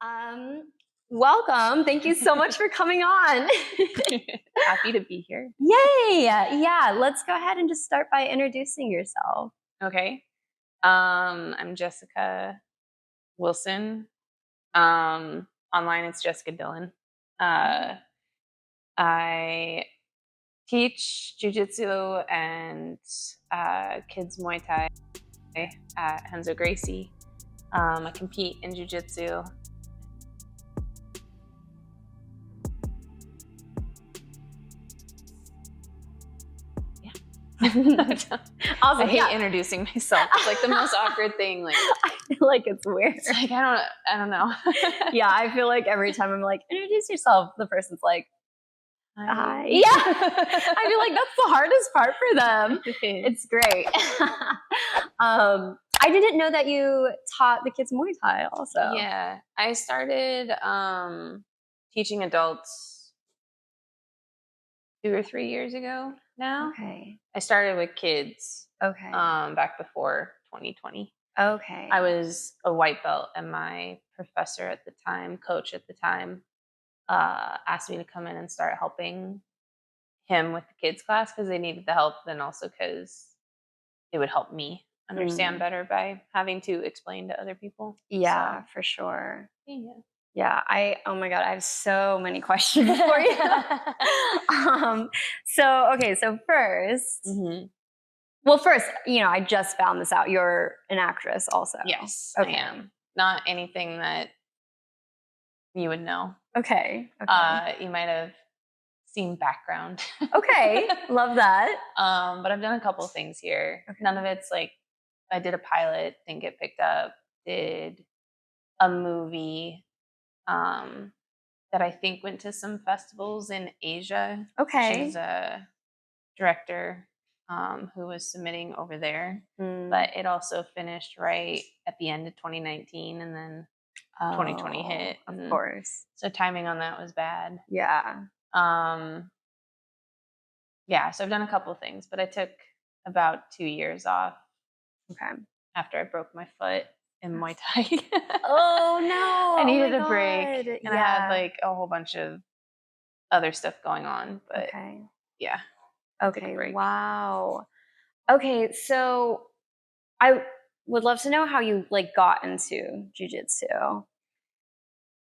Um, Welcome. Thank you so much for coming on. Happy to be here. Yay. Yeah. Let's go ahead and just start by introducing yourself. Okay. I'm Jessica Wilson. Online it's Jessica Dillon. I teach jujitsu and kids Muay Thai at Renzo Gracie. I compete in jujitsu. Awesome. I hate introducing myself. It's like the most awkward thing. Like I feel like it's weird. It's like I don't know. Yeah, I feel like every time I'm like, introduce yourself, the person's like, hi. Yeah. I feel like that's the hardest part for them. It's great. I didn't know that you taught the kids Muay Thai also. Yeah. I started teaching adults 2 or 3 years ago now. Okay. I started with kids Okay. back before 2020. Okay. I was a white belt, and my professor at the time, coach at the time, asked me to come in and start helping him with the kids class because they needed the help, and also because it would help me understand better by having to explain to other people. Yeah, for sure. Yeah. Yeah, oh my God, I have so many questions for you. So first, well, first, I just found this out. You're an actress also. Yes, Okay. I am. Not anything that you would know. Okay. You might have seen background. Okay, love that. But I've done a couple of things here. Okay. None of it's like, I did a pilot, didn't get picked up, did a movie that I think went to some festivals in Asia. Okay. She's a director who was submitting over there, but it also finished right at the end of 2019, and then 2020 hit. Of course. So timing on that was bad. Yeah. Yeah, so I've done a couple of things, but I took about 2 years off. Okay. After I broke my foot in Muay Thai. Oh no! I needed a break, and I had like a whole bunch of other stuff going on. But yeah. Okay. Wow. Okay, so I would love to know how you got into jiu-jitsu.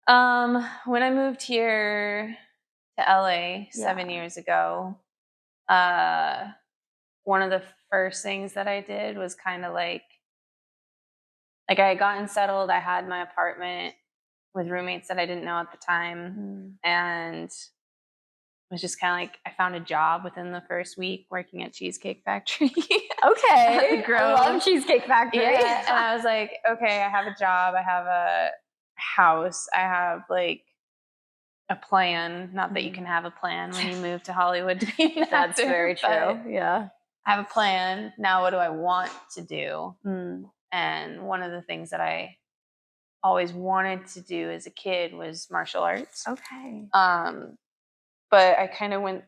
When I moved here to LA 7 years ago, one of the first things that I did was kind of like I had gotten settled. I had my apartment with roommates that I didn't know at the time, and it was just kind of like I found a job within the first week working at Cheesecake Factory. Okay. I love Cheesecake Factory. Yeah. And I was like, okay, I have a job. I have a house. I have like a plan. Not that you can have a plan when you move to Hollywood to be an That's actor, very true. Yeah. I have a plan. Now what do I want to do? And one of the things that I always wanted to do as a kid was martial arts. Okay. But I kind of went,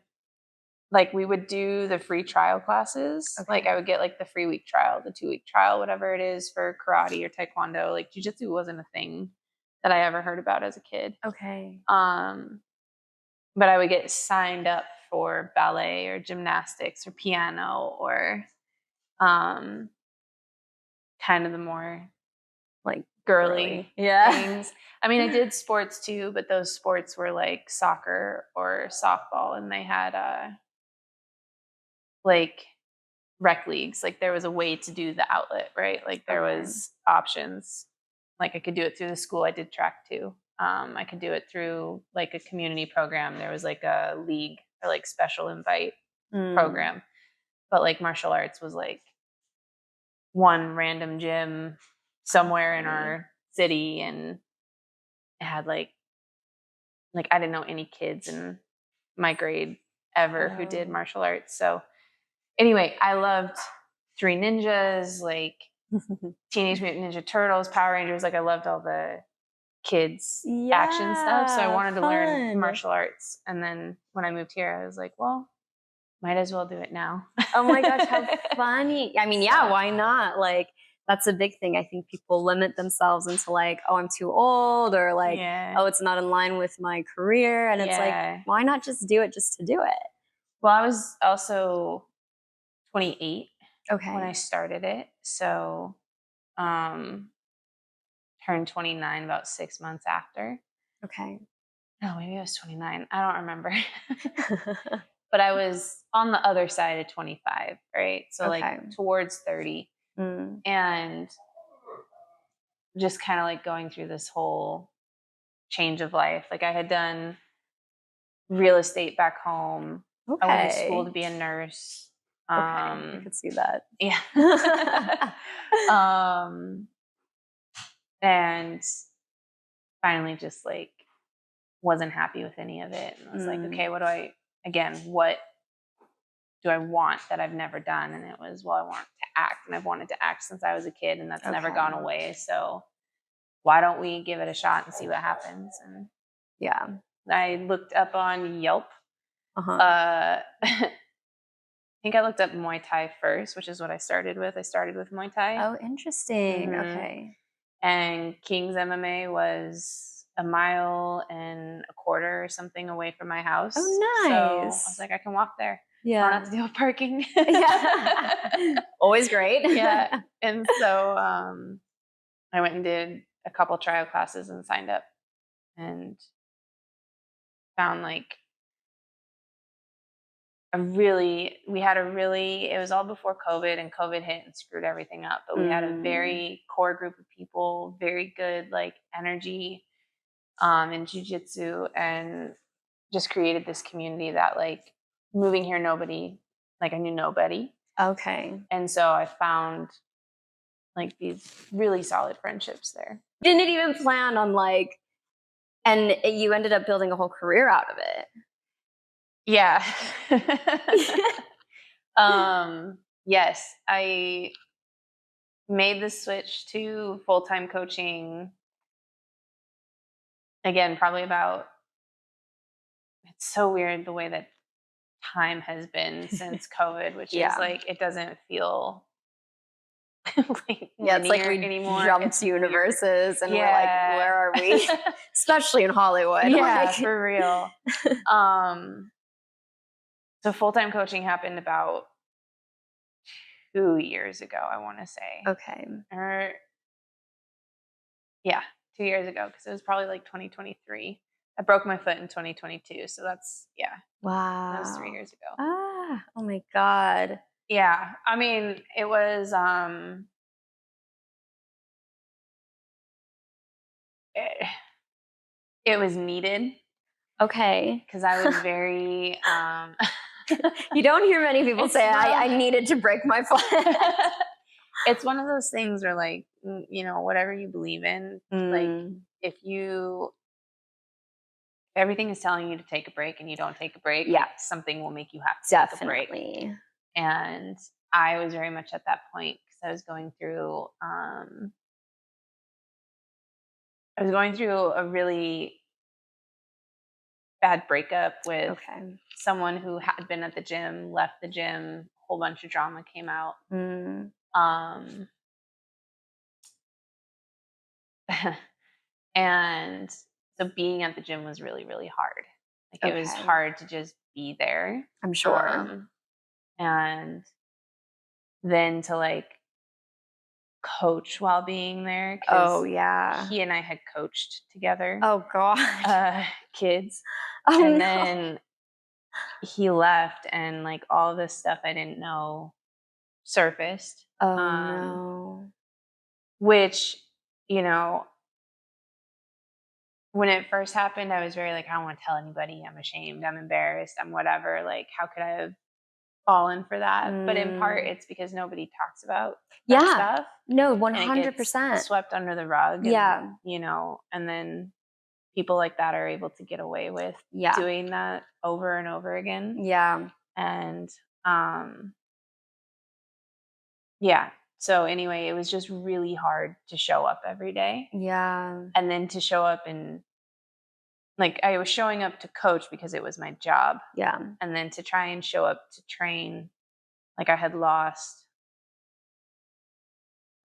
we would do the free trial classes. Okay. I would get the free week trial, the 2-week trial, whatever it is for karate or taekwondo. Jiu-jitsu wasn't a thing that I ever heard about as a kid. Okay. But I would get signed up for ballet or gymnastics or piano or kind of the more girly things. I mean, I did sports too, but those sports were like soccer or softball, and they had rec leagues. There was a way to do the outlet, right? There was options. I could do it through the school. I did track too. I could do it through a community program. There was a league or special invite program, but martial arts was one random gym somewhere in our city, and it had I didn't know any kids in my grade ever who did martial arts. So anyway, I loved Three Ninjas, Teenage Mutant Ninja Turtles, Power Rangers. I loved all the kids action stuff. So I wanted to learn martial arts. And then when I moved here, I was like, well, might as well do it now. Oh my gosh, how funny. I mean, yeah, why not? that's a big thing. I think people limit themselves into like, oh, I'm too old, or like, oh, it's not in line with my career. And it's like, why not just do it just to do it? Well, I was also 28 Okay. when I started it. So turned 29 about 6 months after. Okay. No, maybe I was 29. I don't remember. But I was on the other side of 25, right? So like towards 30. And just kind of like going through this whole change of life. Like I had done real estate back home. I went to school to be a nurse. I could see that. Yeah. And finally just like wasn't happy with any of it. And I was like, okay, what do I want that I've never done? And it was, well, I want to act, and I've wanted to act since I was a kid, and that's never gone away. So why don't we give it a shot and see what happens? And yeah, I looked up on Yelp. I think I looked up Muay Thai first, which is what I started with. I started with Muay Thai. Oh, interesting. Okay. And King's MMA was 1.25 miles or something away from my house. Oh, nice. So I was like, I can walk there. Yeah. I don't have to deal with parking. Yeah. Always great. Yeah. And so I went and did a couple trial classes and signed up, and found like it was all before COVID, and COVID hit and screwed everything up. But we had a very core group of people, very good like energy in jiu-jitsu, and just created this community that like moving here, I knew nobody. Okay. And so I found like these really solid friendships there. Didn't even plan on like, and you ended up building a whole career out of it. Yeah. Yes, I made the switch to full-time coaching. Again, probably it's so weird the way that time has been since COVID, which is like, it doesn't feel like it's like we anymore. Jumped universes and we're like, where are we? Especially in Hollywood. Yeah, like. For real. So full-time coaching happened about 2 years ago, I want to say. Okay. 2 years ago, because it was probably like 2023. I broke my foot in 2022, so that's wow. That was 3 years ago. Oh my God. Yeah, I mean, it was it was needed. Okay. Because I was very you don't hear many people say I needed to break my foot. It's one of those things where like, whatever you believe in, like if everything is telling you to take a break and you don't take a break, something will make you have to take a break. And I was very much at that point because I was going through a really bad breakup with someone who had been at the gym, left the gym, a whole bunch of drama came out. And so being at the gym was really, really hard. Like it was hard to just be there. I'm sure. And then to like coach while being there. Oh yeah. He and I had coached together. Oh God. Kids. And then he left, and like all this stuff I didn't know surfaced. Oh no. Which, when it first happened, I was very like, I don't want to tell anybody. I'm ashamed. I'm embarrassed. I'm whatever. Like, how could I have fallen for that? But in part, it's because nobody talks about that stuff. No, 100%. Swept under the rug. And, and then people like that are able to get away with doing that over and over again. Yeah. And, so anyway, it was just really hard to show up every day. Yeah. And then to show up and like I was showing up to coach because it was my job. Yeah. And then to try and show up to train, like I had lost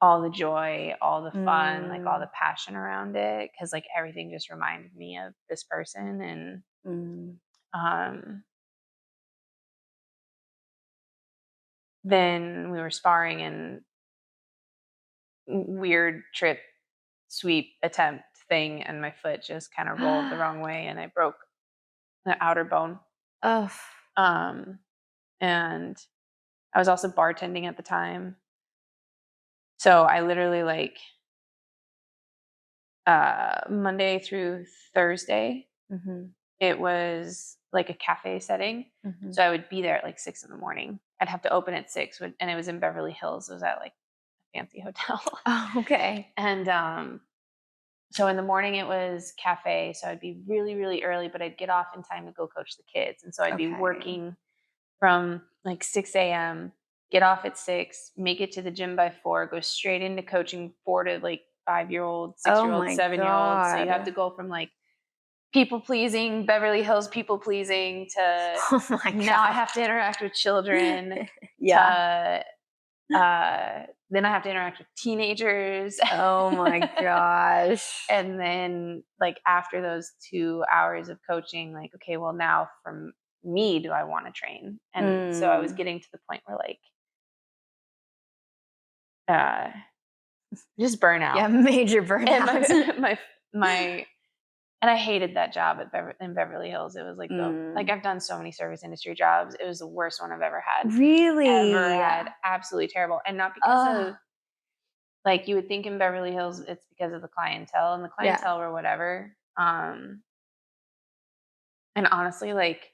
all the joy, all the fun, like all the passion around it, because like everything just reminded me of this person. And then we were sparring and weird trip sweep attempt thing, and my foot just kind of rolled the wrong way, and I broke the outer bone. Oh. And I was also bartending at the time. So I literally like Monday through Thursday, it was like a cafe setting. So I would be there at like 6 a.m. I'd have to open at 6, and it was in Beverly Hills. It was at like a fancy hotel. Oh, okay. And so in the morning it was cafe. So I'd be really, really early, but I'd get off in time to go coach the kids. And so I'd be working from like 6 a.m., get off at 6, make it to the gym by 4, go straight into coaching 4 to like 5-year-old, 6-year-old, 7-year-old. So you have to go from like people pleasing, Beverly Hills people pleasing to now I have to interact with children. Then I have to interact with teenagers. Oh my gosh. And then like after those 2 hours of coaching, like, okay, well now from me, do I want to train? And so I was getting to the point where like just burnout. Yeah, major burnout. And my and I hated that job in Beverly Hills. It was like like I've done so many service industry jobs. It was the worst one I've ever had. Really? Ever had. Absolutely terrible. And not because of like you would think in Beverly Hills it's because of the clientele, and the clientele were whatever. And honestly, like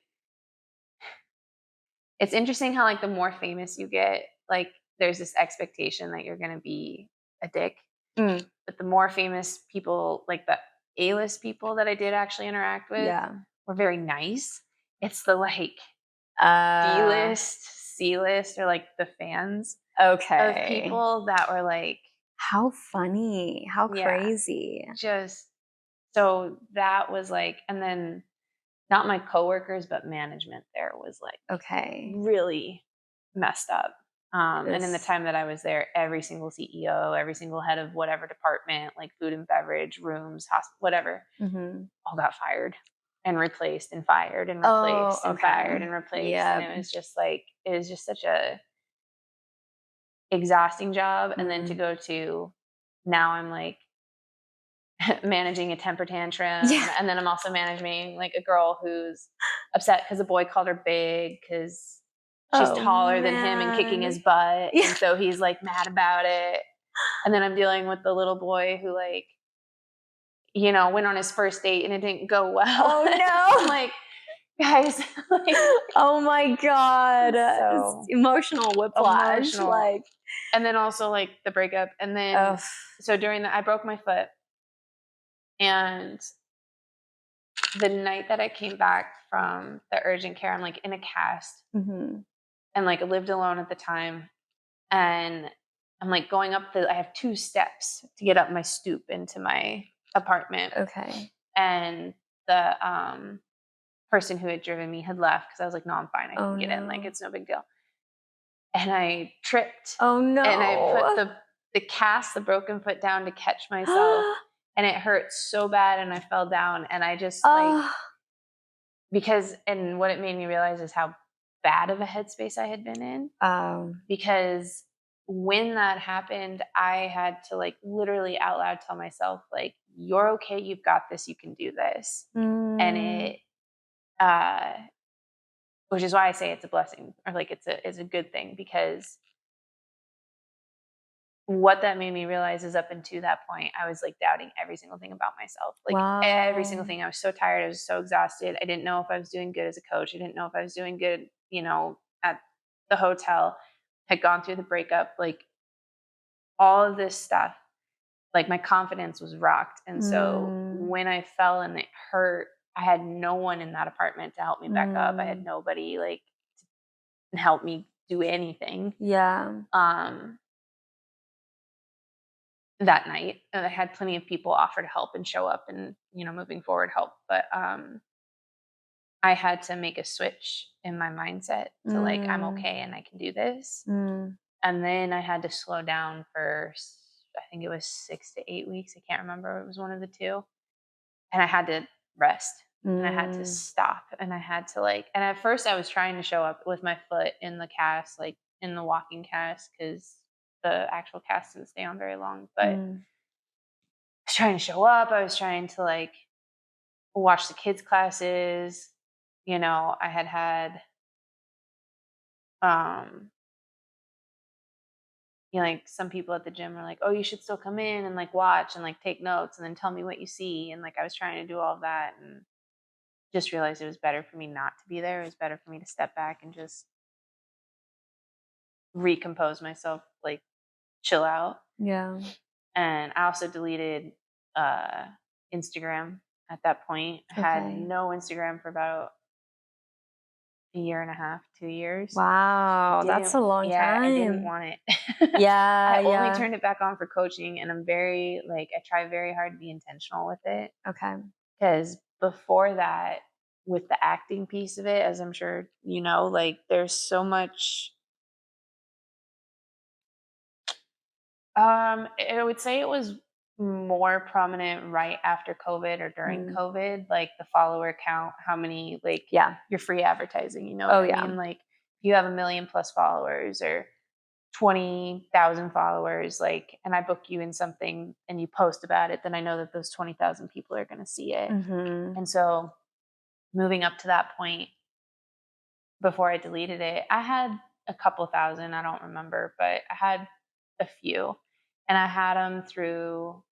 it's interesting how like the more famous you get, like there's this expectation that you're going to be a dick. But the more famous people, like the A-list people that I did actually interact with were very nice. It's the like D-list, C-list, or like the fans of people that were like, how funny, how crazy. Just so that was like, and then not my coworkers, but management there was like really messed up. And in the time that I was there, every single CEO, every single head of whatever department, like food and beverage, rooms, hospital, whatever, all got fired and replaced and fired and replaced and fired and replaced. And it was just like, it was just such a exhausting job. And then to go to now I'm like managing a temper tantrum. And then I'm also managing like a girl who's upset because a boy called her big because she's taller than him and kicking his butt. And so he's like mad about it. And then I'm dealing with the little boy who like, you know, went on his first date and it didn't go well. Oh no. I'm like, guys. Like, oh my God. So emotional whiplash. Like, and then also like the breakup. And then, so during that, I broke my foot. And the night that I came back from the urgent care, I'm like in a cast. And like I lived alone at the time, and I'm like going up I have 2 steps to get up my stoop into my apartment. And the person who had driven me had left because I was like, no, I'm fine, I can get in, like it's no big deal. And I tripped. And I put the cast, the broken foot down to catch myself, and it hurt so bad, and I fell down, and I just like and what it made me realize is how bad of a headspace I had been in. Because when that happened, I had to like literally out loud tell myself like, you're okay, you've got this, you can do this. And it which is why I say it's a blessing, or like it's a good thing, because what that made me realize is up until that point, I was like doubting every single thing about myself. Like every single thing. I was so tired. I was so exhausted. I didn't know if I was doing good as a coach. I didn't know if I was doing good, you know, at the hotel. Had gone through the breakup, like all of this stuff. Like my confidence was rocked. And so when I fell and it hurt, I had no one in that apartment to help me back up. I had nobody like to help me do anything. That night, and I had plenty of people offer to help and show up and, you know, moving forward help. But I had to make a switch in my mindset to like, I'm okay and I can do this. And then I had to slow down for, I think it was 6 to 8 weeks. I can't remember. It was one of the two. And I had to rest and I had to stop and I had to and at first I was trying to show up with my foot in the cast, like in the walking cast, because the actual cast didn't stay on very long. But I was trying to show up. I was trying to watch the kids' classes. I had some people at the gym are like, oh, you should still come in and watch and take notes and then tell me what you see. And I was trying to do all of that and just realized it was better for me not to be there. It was better for me to step back and just recompose myself, chill out. Yeah. And I also deleted Instagram at that point. I had no Instagram for about a year and a half, 2 years. Wow, that's a long time. I didn't want it. I only turned it back on for coaching, and I'm very I try very hard to be intentional with it. Okay. Because before that, with the acting piece of it, as I'm sure you know, there's so much. I would say it was more prominent right after COVID or during COVID, the follower count, how many, your free advertising, you know what I mean? If you have 1 million plus followers or 20,000 followers, and I book you in something and you post about it, then I know that those 20,000 people are going to see it. And so moving up to that point, before I deleted it, I had a couple thousand, I don't remember, but I had a few. And I had them through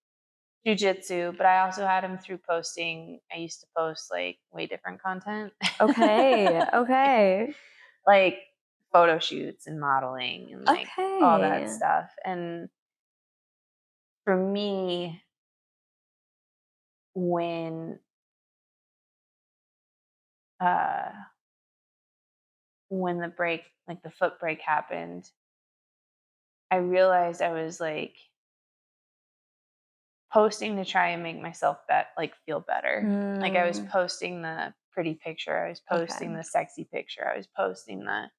jiu-jitsu, but I also had them through posting. I used to post way different content. Okay. Photo shoots and modeling and all that stuff. And for me, when the break, the foot break happened, I realized I was posting to try and make myself feel better. I was posting the pretty picture. I was posting the sexy picture. I was posting the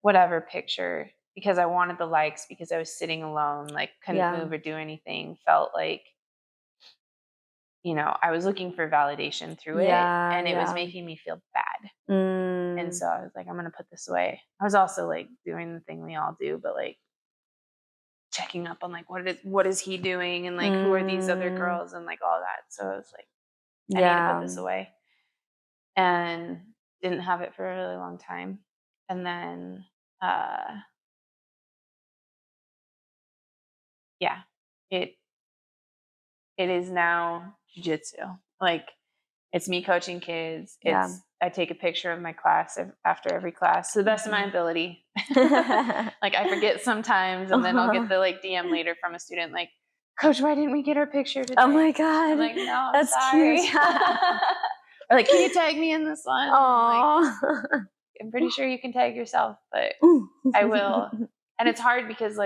whatever picture because I wanted the likes, because I was sitting alone, couldn't move or do anything. Felt I was looking for validation through it, and it was making me feel bad. And so I was I'm going to put this away. I was also doing the thing we all do, but checking up on what is he doing and who are these other girls and all that. So I was I need to put this away, and didn't have it for a really long time. And then it is now jiu-jitsu. It's me coaching kids. I take a picture of my class after every class to the best of my ability. I forget sometimes, and then I'll get the DM later from a student Coach, why didn't we get our picture today? Oh my God. I'm no, that's sorry. Cute. Or can you tag me in this one? I'm pretty sure you can tag yourself, but I will. And it's hard because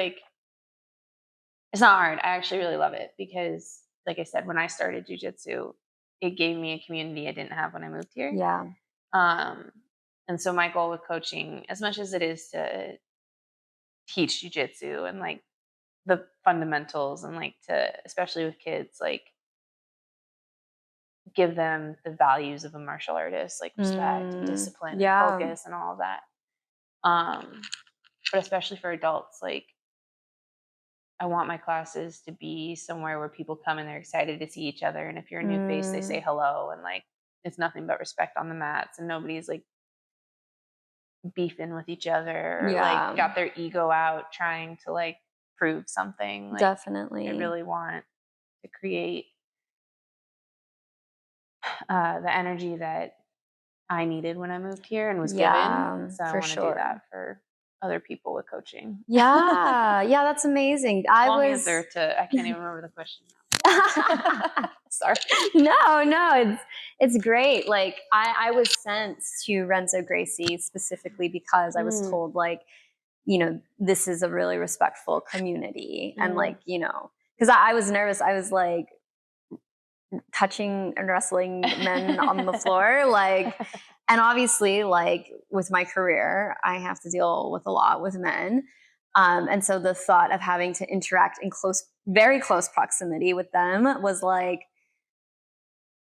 it's not hard. I actually really love it because, like I said, when I started jiu-jitsu, it gave me a community I didn't have when I moved here. Yeah. And so my goal with coaching, as much as it is to teach jiu-jitsu and the fundamentals and to, especially with kids, give them the values of a martial artist, respect and discipline and focus and all of that. But especially for adults, I want my classes to be somewhere where people come and they're excited to see each other. And if you're a new face, they say hello, and it's nothing but respect on the mats, and nobody's beefing with each other or got their ego out trying to prove something. Definitely. I really want to create the energy that I needed when I moved here and was given. So I want to do that for other people with coaching. Yeah, that's amazing. Long answer to, I can't even remember the question now. Sorry. No, it's great. I was sent to Renzo Gracie specifically because I was told this is a really respectful community, and because I was nervous. I was touching and wrestling men on the floor, and obviously with my career, I have to deal with a lot with men. And so the thought of having to interact in very close proximity with them was like,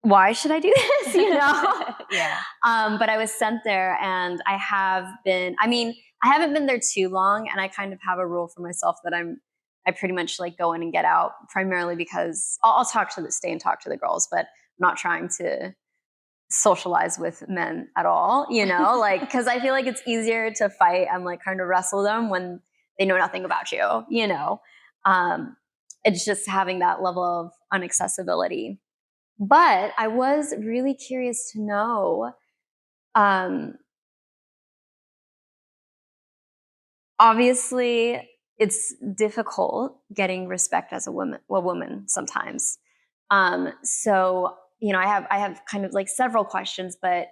why should I do this? Yeah. But I was sent there, and I haven't been there too long, and I kind of have a rule for myself that I pretty much like go in and get out, primarily because I'll stay and talk to the girls, but I'm not trying to socialize with men at all, like, because I feel like it's easier to fight and like kind of wrestle them when they know nothing about you. It's just having that level of unaccessibility. But I was really curious to know, obviously it's difficult getting respect as a woman sometimes. So, I have kind of like several questions, but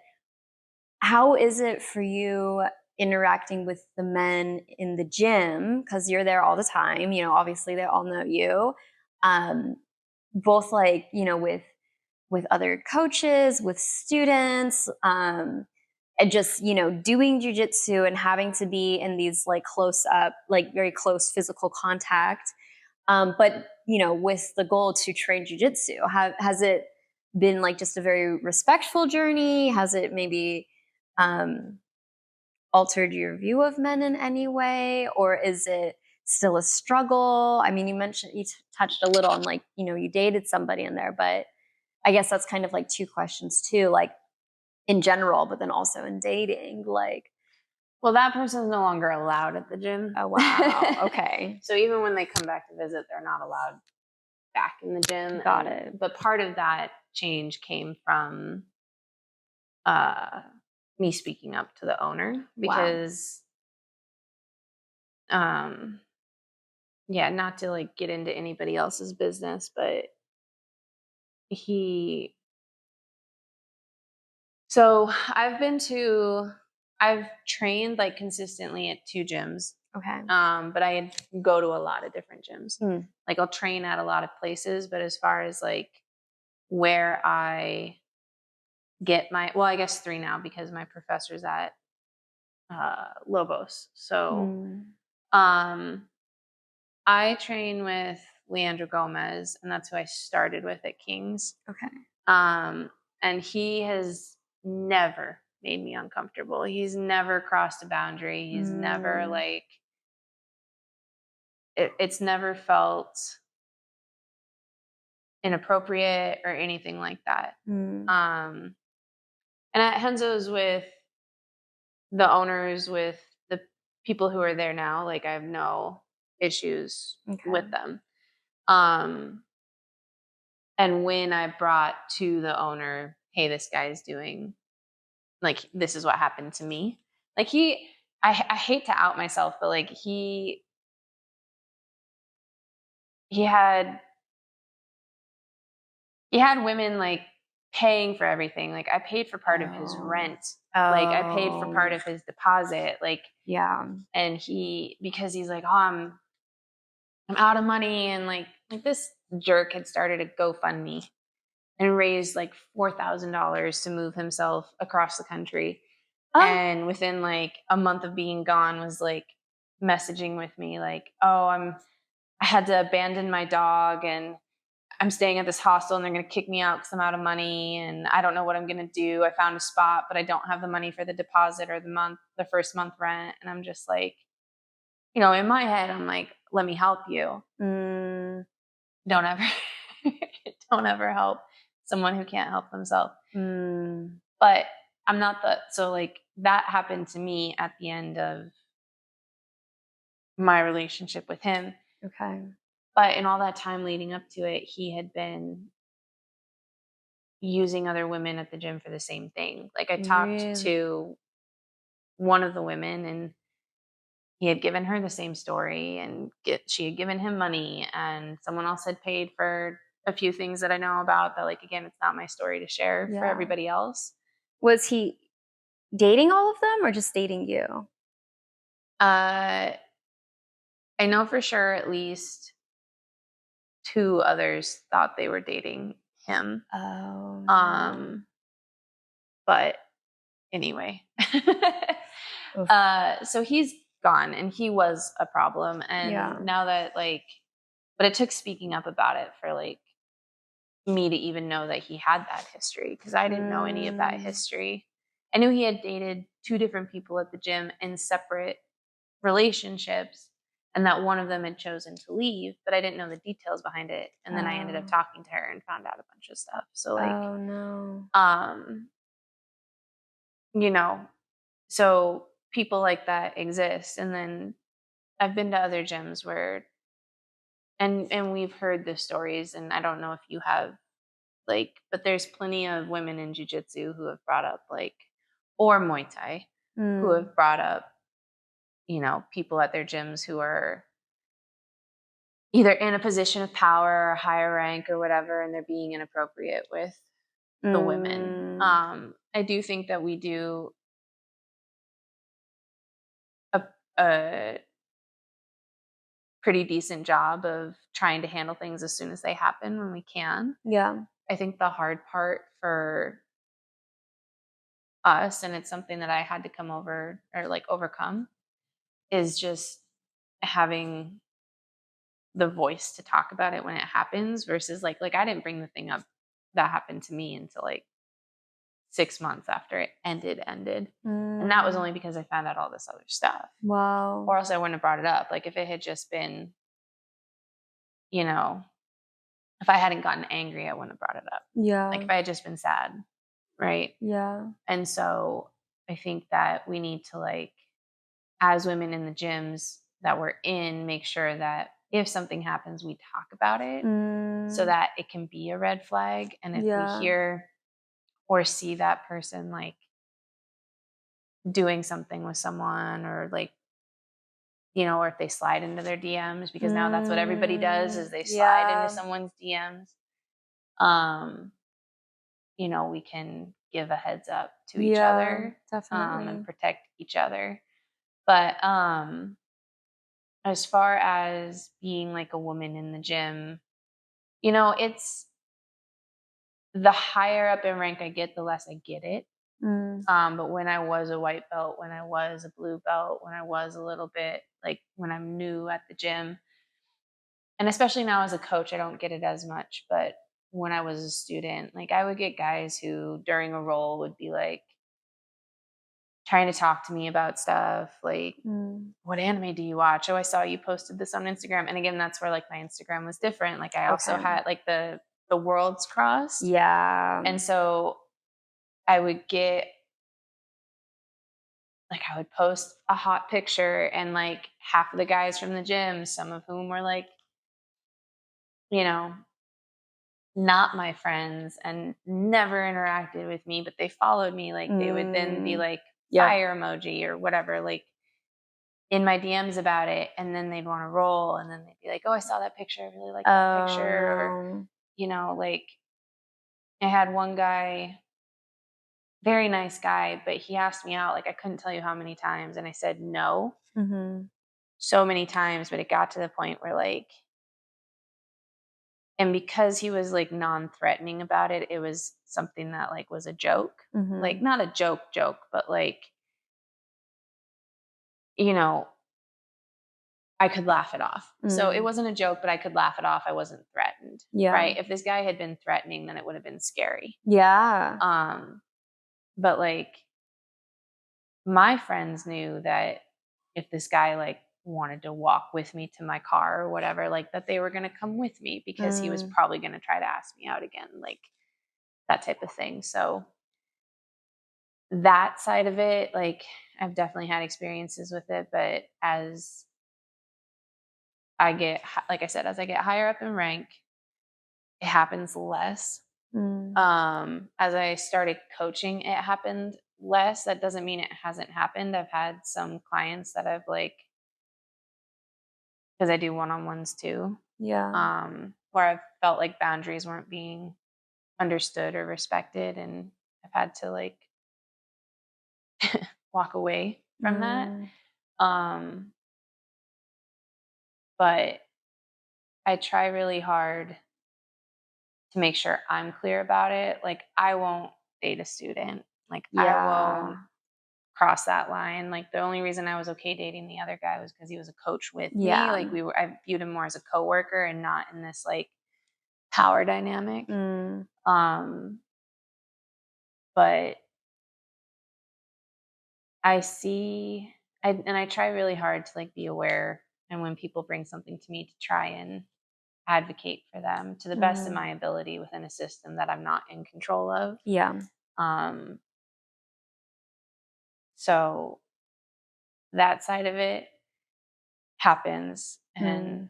how is it for you interacting with the men in the gym? Because you're there all the time, obviously they all know you. Both like, with other coaches, with students, and just, doing jujitsu and having to be in these like close up, like very close physical contact. But, with the goal to train jujitsu, has it been like just a very respectful journey? Has it maybe um, altered your view of men in any way? Or is it still a struggle? I mean, you touched a little on like, you dated somebody in there, but I guess that's kind of like two questions too, like in general, but then also in dating, like, Well, that person's no longer allowed at the gym. oh, wow. Okay. So even when they come back to visit, they're not allowed back in the gym. Got it. But part of that change came from me speaking up to the owner because, yeah, not to like get into anybody else's business, but so I've trained like consistently at 2 gyms. Okay. But I go to a lot of different gyms. Mm. Like I'll train at a lot of places, but as far as like where I get I guess 3 now because my professor's at Lobos. So I train with Leandro Gomez, and that's who I started with at King's. Okay. And he has never made me uncomfortable. He's never crossed a boundary. He's never like it's never felt inappropriate or anything like that. And at Henzo's with the owners, with the people who are there now, like I have no issues with them. And when I brought to the owner, hey, this guy's doing like this is what happened to me. Like I hate to out myself, but like he had women like paying for everything. Like I paid for part of his rent. Like I paid for part of his deposit. Like, yeah. And because he's like, oh, I'm out of money. And like this jerk had started a GoFundMe and raised like $4,000 to move himself across the country. And within like a month of being gone was like messaging with me like, oh, I had to abandon my dog and I'm staying at this hostel and they're going to kick me out because I'm out of money and I don't know what I'm going to do. I found a spot, but I don't have the money for the deposit or the first month rent. And I'm just like, in my head, I'm like, let me help you. Don't ever help someone who can't help themselves. But I'm not so like that happened to me at the end of my relationship with him. Okay. But in all that time leading up to it, he had been using other women at the gym for the same thing. Like I talked to one of the women and he had given her the same story and she had given him money and someone else had paid for a few things that I know about that, like, again, it's not my story to share for everybody else. Was he dating all of them or just dating you? I know for sure at least 2 others thought they were dating him. But anyway, so he's gone, and he was a problem. And Yeah. now that like, but it took speaking up about it for like me to even know that he had that history, because I didn't know any of that history. I knew he had dated 2 different people at the gym in separate relationships, and that one of them had chosen to leave, but I didn't know the details behind it. And then I ended up talking to her and found out a bunch of stuff. So like, oh no. you know, so people like that exist. And then I've been to other gyms where, and we've heard the stories, and I don't know if you have, like, but there's plenty of women in jiu-jitsu who have brought up like, or Muay Thai, who have brought up, you know, people at their gyms who are either in a position of power or higher rank or whatever, and they're being inappropriate with the women. I do think that we do a pretty decent job of trying to handle things as soon as they happen when we can. Yeah. I think the hard part for us, and it's something that I had to come over or like overcome, is just having the voice to talk about it when it happens, versus like I didn't bring the thing up that happened to me until like 6 months after it ended. And that was only because I found out all this other stuff. Wow. Or else I wouldn't have brought it up. Like if it had just been, you know, if I hadn't gotten angry, I wouldn't have brought it up. Yeah. Like if I had just been sad, right? Yeah. And so I think that we need to, like, as women in the gyms that we're in, make sure that if something happens, we talk about it so that it can be a red flag. And if we hear or see that person like doing something with someone, or like, you know, or if they slide into their DMs, because now that's what everybody does, is they slide into someone's DMs. You know, we can give a heads up to each other, definitely. and protect each other. But as far as being like a woman in the gym, you know, it's the higher up in rank I get, the less I get it. But when I was a white belt, when I was a blue belt, when I was a little bit like when I'm new at the gym, and especially now as a coach, I don't get it as much. But when I was a student, like I would get guys who during a roll would be like trying to talk to me about stuff like, what anime do you watch? Oh, I saw you posted this on Instagram. And again, that's where like my Instagram was different. Like I also had like the worlds crossed. Yeah. And so I would get, like, I would post a hot picture, and like half of the guys from the gym, some of whom were like, you know, not my friends and never interacted with me, but they followed me. Like they would then be like fire emoji or whatever, like in my DMs about it. And then they'd want to roll. And then they'd be like, oh, I saw that picture. I really like that picture. Or, you know, like I had one guy, very nice guy, but he asked me out. Like I couldn't tell you how many times. And I said no so many times, but it got to the point where like, and because he was like non-threatening about it, it was something that like was a joke, like not a joke, but like, you know, I could laugh it off. So it wasn't a joke, but I could laugh it off. I wasn't threatened. Yeah. Right. If this guy had been threatening, then it would have been scary. Yeah. But like my friends knew that if this guy like wanted to walk with me to my car or whatever, like that they were going to come with me, because he was probably going to try to ask me out again, like that type of thing. So that side of it, like I've definitely had experiences with it, but as I get, like I said, as I get higher up in rank, it happens less. As I started coaching, it happened less. That doesn't mean it hasn't happened. I've had some clients that I've like, because I do one-on-ones too. Yeah. Where I've felt like boundaries weren't being understood or respected, and I've had to like walk away from that. But I try really hard to make sure I'm clear about it. Like I won't date a student. Like I won't cross that line. Like the only reason I was okay dating the other guy was because he was a coach with me. Yeah. Like I viewed him more as a coworker and not in this like power dynamic. But I see, and I try really hard to like be aware, and when people bring something to me, to try and advocate for them to the best of my ability within a system that I'm not in control of. Yeah. So that side of it happens, and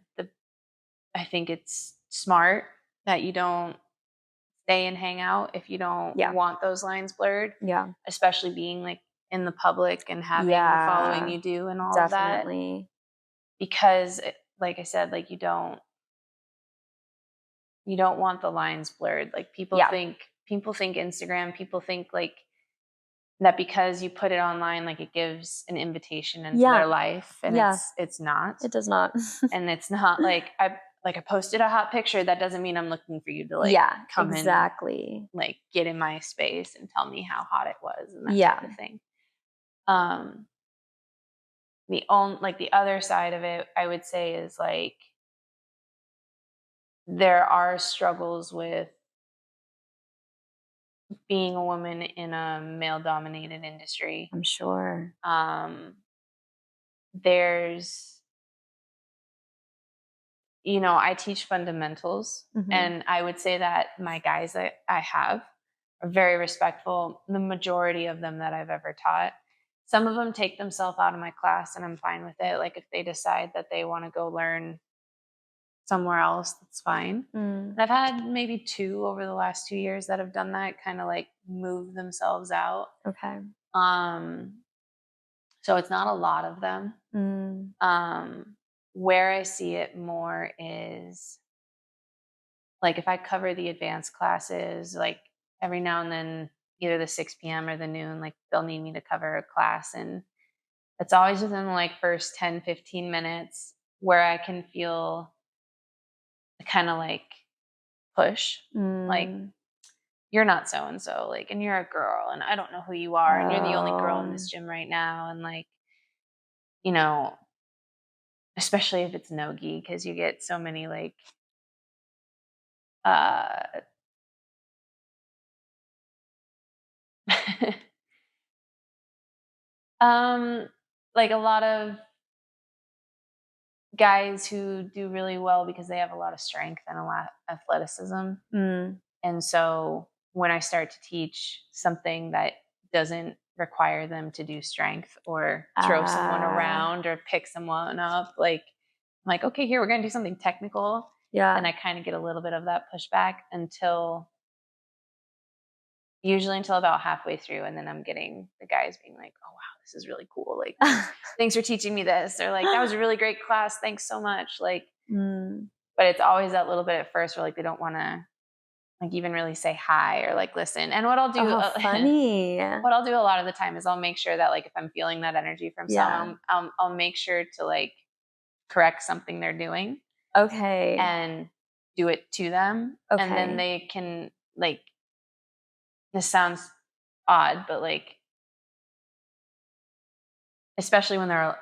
I think it's smart that you don't stay and hang out if you don't want those lines blurred. Yeah. Especially being like in the public and having the following you do and all of that. Because like I said, like you don't want the lines blurred. Like people think Instagram, people think like that because you put it online, like it gives an invitation into their life, and it's not. It does not. And it's not like I posted a hot picture. That doesn't mean I'm looking for you to like come in, like get in my space and tell me how hot it was and that type of thing. The other side of it, I would say, is like there are struggles with being a woman in a male-dominated industry. I'm sure. There's, I teach fundamentals, and I would say that my guys that I have are very respectful. The majority of them that I've ever taught. Some of them take themselves out of my class, and I'm fine with it. Like if they decide that they want to go learn somewhere else, that's fine. And I've had maybe 2 over the last 2 years that have done that, kind of like move themselves out. Okay. So it's not a lot of them. Where I see it more is like if I cover the advanced classes, like every now and then, either the 6 p.m. or the noon, like they'll need me to cover a class, and it's always within the like first 10, 15 minutes where I can feel kind of like push, like you're not so-and-so, like, and you're a girl, and I don't know who you are, and you're the only girl in this gym right now, and like, especially if it's no-gi, because you get so many like like a lot of guys who do really well because they have a lot of strength and a lot of athleticism. And so when I start to teach something that doesn't require them to do strength or throw someone around or pick someone up, like I'm like, okay, here, we're going to do something technical. Yeah. And I kind of get a little bit of that pushback usually until about halfway through. And then I'm getting the guys being like, oh, wow, this is really cool. Like, thanks for teaching me this. Or like, that was a really great class. Thanks so much. Like, but it's always that little bit at first where like they don't want to like even really say hi or like listen. And what I'll do, funny. What I'll do a lot of the time is I'll make sure that like if I'm feeling that energy from someone, I'll make sure to like correct something they're doing. Okay. And do it to them. Okay. And then they can like, this sounds odd, but like, especially when they're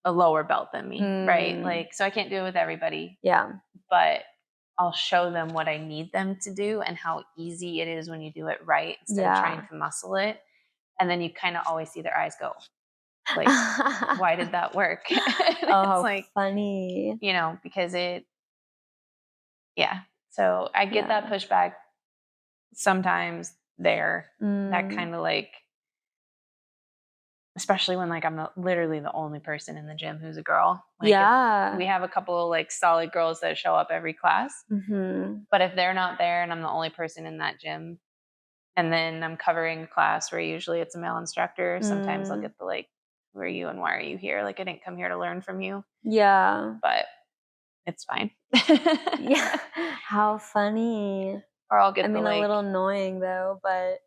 a lower belt than me, right? Like, so I can't do it with everybody. Yeah. But I'll show them what I need them to do and how easy it is when you do it right instead of trying to muscle it. And then you kind of always see their eyes go, like, why did that work? It's like funny. Because so I get that pushback sometimes there, that kind of like, especially when like I'm literally the only person in the gym who's a girl. Like we have a couple of like solid girls that show up every class, but if they're not there and I'm the only person in that gym, and then I'm covering a class where usually it's a male instructor, sometimes I'll get the like, who are you and why are you here? Like I didn't come here to learn from you. Yeah. But it's fine. Yeah. How funny. Or I'll get a little annoying though, but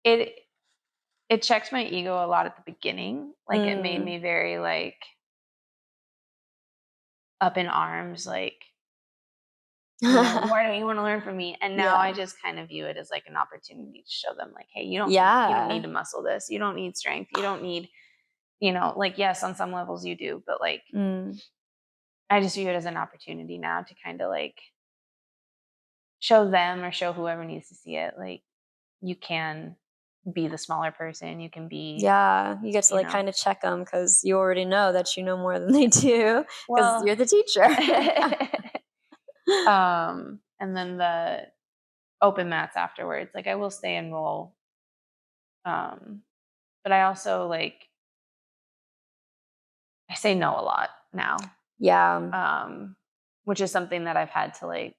it checked my ego a lot at the beginning. Like it made me very like up in arms, like Why don't you want to learn from me? And now Yeah. I just kind of view it as like an opportunity to show them like, hey, you don't need to muscle this. You don't need strength. You don't need, like, yes, on some levels you do, but like, I just view it as an opportunity now to kind of like show them or show whoever needs to see it. Like, you can be the smaller person. You can be, you get to like kind of check them because you already know that you know more than they do because you're the teacher. And then the open mats afterwards, like I will stay and roll. But I also like, I say no a lot now. Yeah. Which is something that I've had to like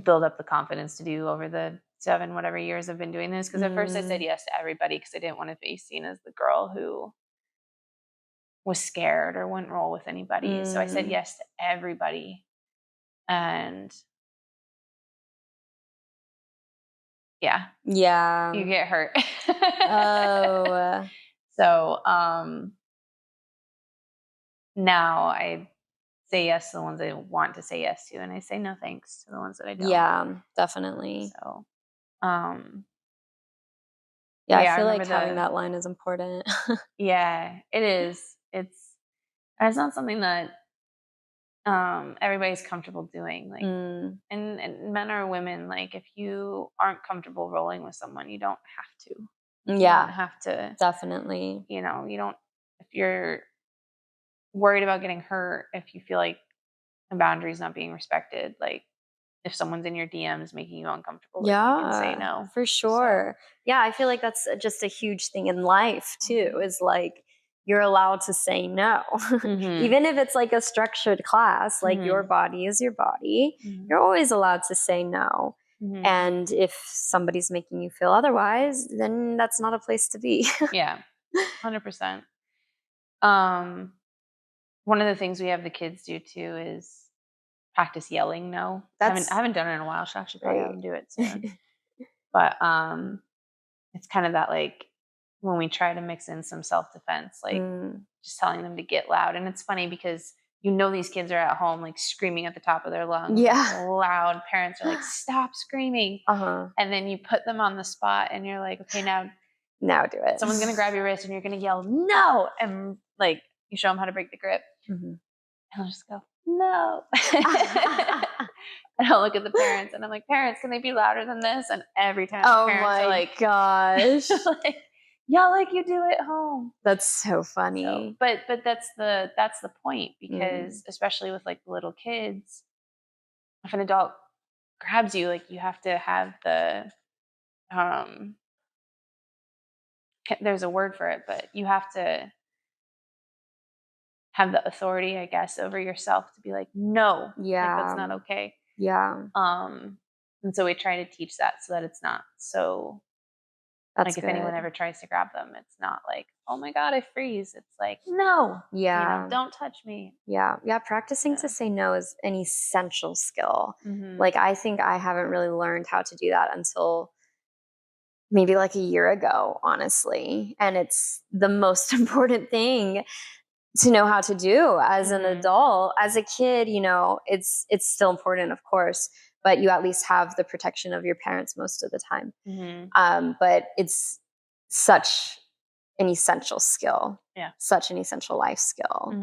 build up the confidence to do over the 7 whatever years I've been doing this. Because at first I said yes to everybody because I didn't want to be seen as the girl who was scared or wouldn't roll with anybody. So I said yes to everybody. And yeah, you get hurt. Oh. So now I say yes to the ones I want to say yes to, and I say no thanks to the ones that I don't. Yeah, definitely. So yeah, I feel like having that line is important. Yeah, it is. It's not something that everybody's comfortable doing. Like, and men or women, like if you aren't comfortable rolling with someone, you don't have to. You don't have to. Definitely. You don't. If you're worried about getting hurt, if you feel like a boundary is not being respected, like if someone's in your DMs making you uncomfortable, like, you can say no. For sure. So. Yeah, I feel like that's just a huge thing in life too, is like you're allowed to say no. Even if it's like a structured class, like your body is your body, you're always allowed to say no. And if somebody's making you feel otherwise, then that's not a place to be. Yeah, 100%. One of the things we have the kids do too is practice yelling no. I haven't done it in a while, so I should probably have them do it soon. But it's kind of that like when we try to mix in some self-defense, like just telling them to get loud. And it's funny because these kids are at home like screaming at the top of their lungs. Yeah. Loud. Parents are like, stop screaming. And then you put them on the spot and you're like, okay, now do it. Someone's going to grab your wrist and you're going to yell, no. And like you show them how to break the grip. And they'll just go, no. And I'll look at the parents and I'm like, parents, can they be louder than this? And every time the parents are like, gosh. like, yell like you do at home. That's so funny. So, but that's the point, because especially with like little kids, if an adult grabs you, like you have to have the there's a word for it, but you have to have the authority, I guess, over yourself to be like, no, like, that's not okay. Yeah. And so we try to teach that so that it's not so. That's like if anyone ever tries to grab them, it's not like, oh my God, I freeze. It's like, no, don't touch me. Yeah. Practicing to say no is an essential skill. Like, I think I haven't really learned how to do that until maybe like a year ago, honestly. And it's the most important thing to know how to do as an adult. As a kid, it's still important, of course, but you at least have the protection of your parents most of the time. But it's such an essential skill. Yeah. Such an essential life skill.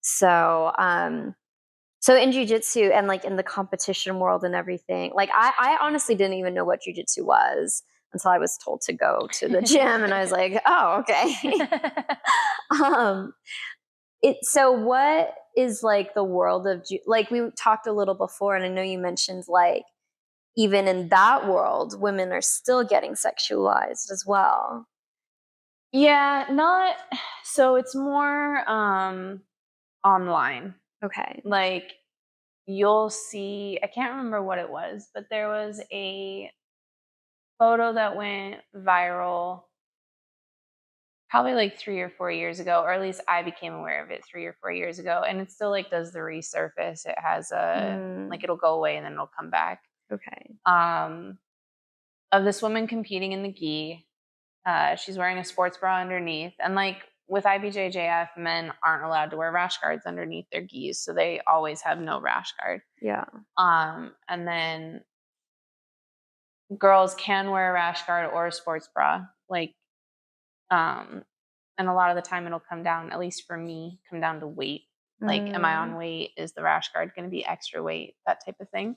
So, so in jiu-jitsu and like in the competition world and everything, like I honestly didn't even know what jiu-jitsu was until I was told to go to the gym, and I was like, oh, okay. So what is like the world of, like we talked a little before, and I know you mentioned like even in that world, women are still getting sexualized as well. Yeah, so it's more online. Okay. Like you'll see, I can't remember what it was, but there was a photo that went viral probably like 3 or 4 years ago, or at least I became aware of it 3 or 4 years ago, and it still like does the resurface. It has like it'll go away and then it'll come back. Okay. Of this woman competing in the gi. She's wearing a sports bra underneath, and like with IBJJF, men aren't allowed to wear rash guards underneath their gis, so they always have no rash guard. Yeah. And then girls can wear a rash guard or a sports bra, like, and a lot of the time it'll come down, at least for me, come down to weight. Like, am I on weight? Is the rash guard going to be extra weight? That type of thing.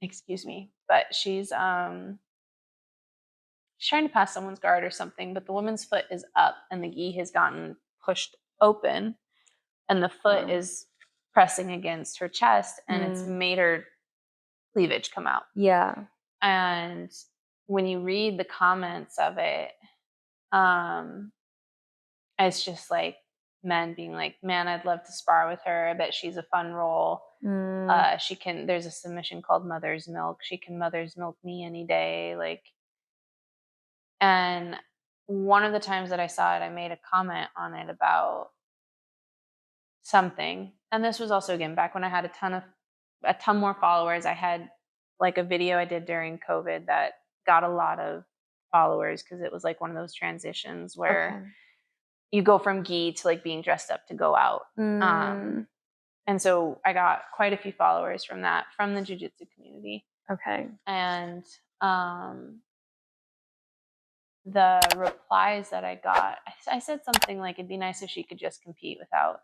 Excuse me. But she's trying to pass someone's guard or something, but the woman's foot is up and the gi has gotten pushed open and the foot is pressing against her chest and it's made her cleavage come out. Yeah. And when you read the comments of it, it's just like men being like, man, I'd love to spar with her. I bet she's a fun role. There's a submission called Mother's Milk. She can Mother's Milk me any day. Like, and one of the times that I saw it, I made a comment on it about something. And this was also, again, back when I had a ton more followers. I had like a video I did during COVID that got a lot of followers because it was like one of those transitions where you go from gi to like being dressed up to go out. And so I got quite a few followers from that, from the jiu-jitsu community. Okay. And the replies that I got, I said something like, it'd be nice if she could just compete without,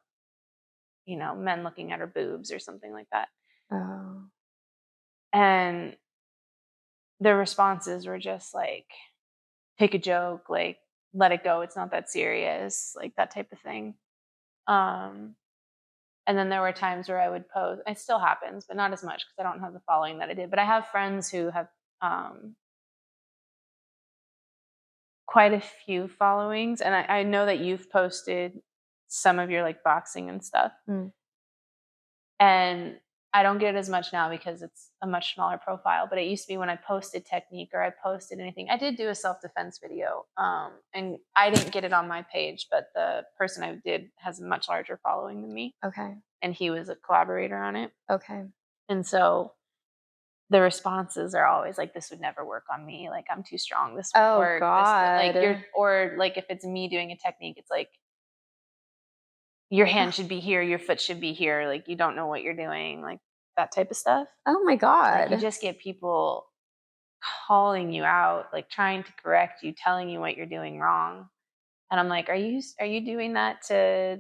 men looking at her boobs or something like that. Oh. And the responses were just like, take a joke, like, let it go. It's not that serious, like that type of thing. And then there were times where I would post, it still happens, but not as much because I don't have the following that I did. But I have friends who have quite a few followings. And I know that you've posted some of your like boxing and stuff. And I don't get it as much now because it's a much smaller profile, but it used to be when I posted technique or I posted anything. I did do a self-defense video, and I didn't get it on my page, but the person I did has a much larger following than me. Okay. And he was a collaborator on it. Okay. And so the responses are always like, this would never work on me. Like, I'm too strong. This would work. God. Or like if it's me doing a technique, it's like, your hand should be here, your foot should be here. Like, you don't know what you're doing. Like, that type of stuff. Oh my God. Like, you just get people calling you out, like trying to correct you, telling you what you're doing wrong. And I'm like, are you doing that to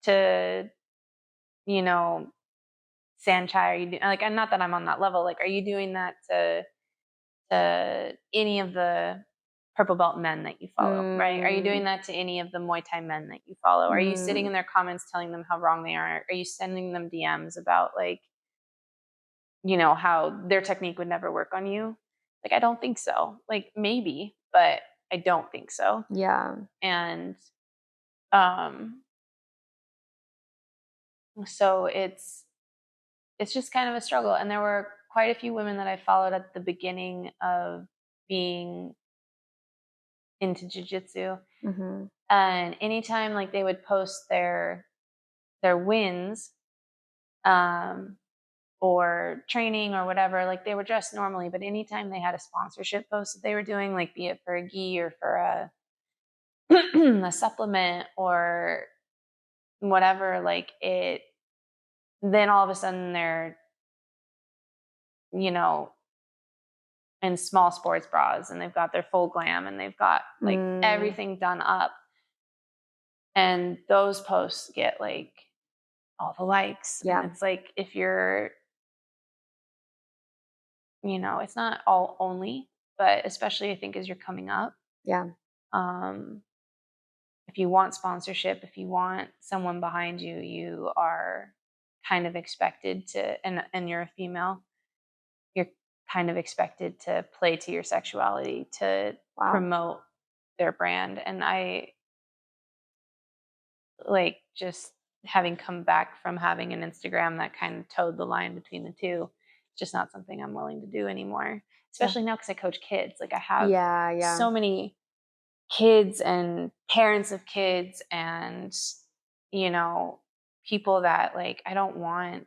Sanchai? Are you like, not that I'm on that level. Like, are you doing that to any of the purple belt men that you follow, right? Are you doing that to any of the Muay Thai men that you follow? Are you sitting in their comments telling them how wrong they are? Are you sending them DMs about like, how their technique would never work on you? Like, I don't think so. Like, maybe, but I don't think so. Yeah. And so it's just kind of a struggle. And there were quite a few women that I followed at the beginning of being into jiu-jitsu. And anytime like they would post their wins, or training or whatever, like they were dressed normally, but anytime they had a sponsorship post that they were doing, like be it for a gi or for a supplement or whatever, like then all of a sudden they're, in small sports bras and they've got their full glam and they've got like everything done up. And those posts get like all the likes. Yeah. And it's like, if you're, it's not all only, but especially I think as you're coming up. Yeah. If you want sponsorship, if you want someone behind you, you are kind of expected to, and you're a female, you're kind of expected to play to your sexuality, to promote their brand. And I like, just having come back from having an Instagram that kind of towed the line between the two, it's just not something I'm willing to do anymore, especially now because I coach kids. Like, I have so many kids and parents of kids and, people that like, I don't want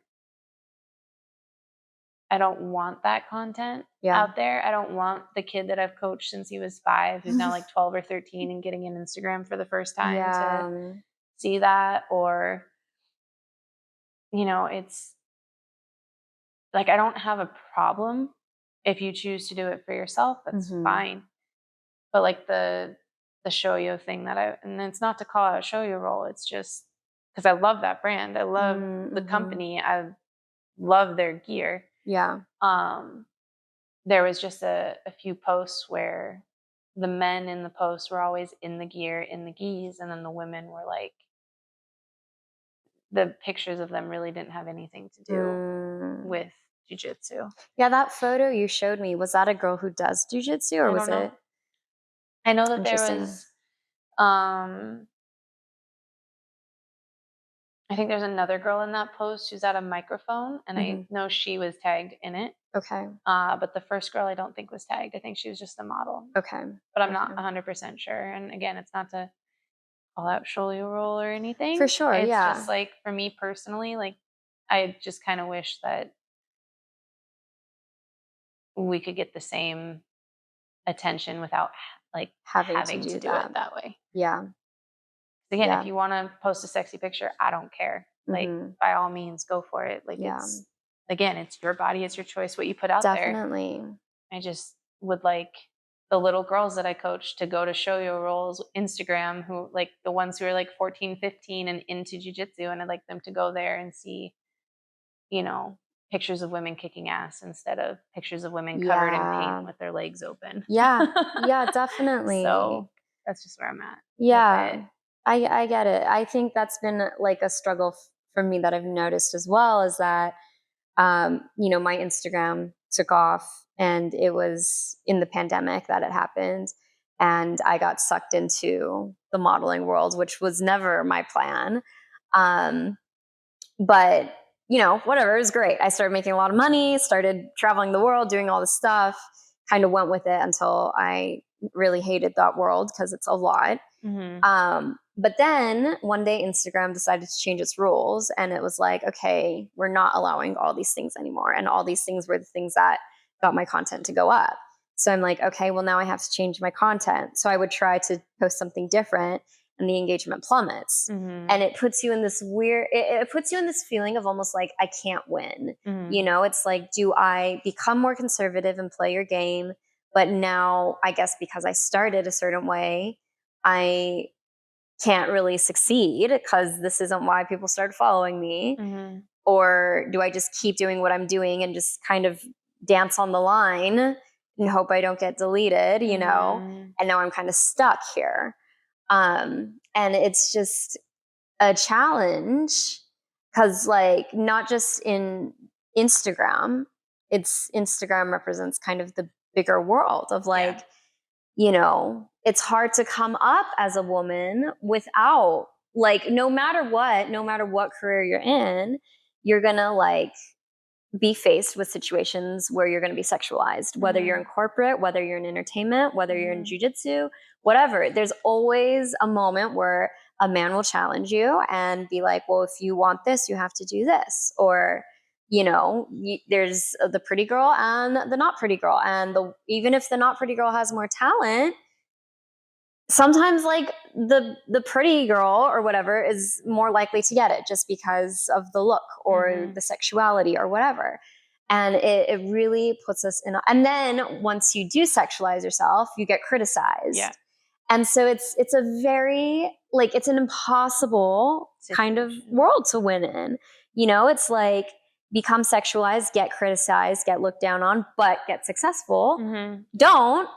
I don't want that content Yeah. out there. I don't want the kid that I've coached since he was 5, who's now like 12 or 13 and getting an Instagram for the first time to see that. Or, it's like, I don't have a problem if you choose to do it for yourself. That's fine. But like the Shoyo thing and it's not to call out Shoyo Roll. It's just because I love that brand. I love the company. I love their gear. Yeah. There was just a few posts where the men in the posts were always in the gear, in the gis, and then the women were like, the pictures of them really didn't have anything to do with jujitsu. Yeah, that photo you showed me, was that a girl who does jujitsu, or was it? I know that there was, I think there's another girl in that post who's at a microphone, and I know she was tagged in it. Okay. But the first girl I don't think was tagged. I think she was just a model. Okay. But I'm not 100% sure. And again, it's not to call out Shoyo Roll or anything. For sure, it's yeah. It's just like, for me personally, like, I just kind of wish that we could get the same attention without like having to do it that way. Yeah. Again, if you want to post a sexy picture, I don't care. Like, by all means, go for it. Like, it's your body, it's your choice, what you put out there. Definitely. I just would like the little girls that I coach to go to Shoyo Roll's Instagram, who like the ones who are like 14, 15 and into jiu-jitsu, and I'd like them to go there and see, pictures of women kicking ass instead of pictures of women covered in paint with their legs open. Yeah. Yeah, definitely. So that's just where I'm at. Yeah. I get it. I think that's been like a struggle for me that I've noticed as well, is that, my Instagram took off, and it was in the pandemic that it happened. And I got sucked into the modeling world, which was never my plan. But, whatever, it was great. I started making a lot of money, started traveling the world, doing all this stuff, kind of went with it until I really hated that world because it's a lot. But then one day Instagram decided to change its rules, and it was like, okay, we're not allowing all these things anymore. And all these things were the things that got my content to go up. So I'm like, okay, well, now I have to change my content. So I would try to post something different, and the engagement plummets. And it puts you in this it puts you in this feeling of almost like, I can't win. It's like, do I become more conservative and play your game? But now, I guess because I started a certain way, I can't really succeed because this isn't why people started following me. Or do I just keep doing what I'm doing and just kind of dance on the line and hope I don't get deleted, and now I'm kind of stuck here. And it's just a challenge because, like, not just in Instagram, Instagram represents kind of the bigger world of like, it's hard to come up as a woman without, like, no matter what career you're in, you're gonna like be faced with situations where you're going to be sexualized, whether you're in corporate, whether you're in entertainment, whether you're in jiu-jitsu, whatever. There's always a moment where a man will challenge you and be like, well, if you want this, you have to do this. Or, there's the pretty girl and the not pretty girl. And even if the not pretty girl has more talent, sometimes like the pretty girl or whatever is more likely to get it just because of the look or the sexuality or whatever. And it really puts us in. And then once you do sexualize yourself, you get criticized. Yeah. And so it's a very, like, it's an impossible kind of world to win in. It's like, become sexualized, get criticized, get looked down on, but get successful. Don't.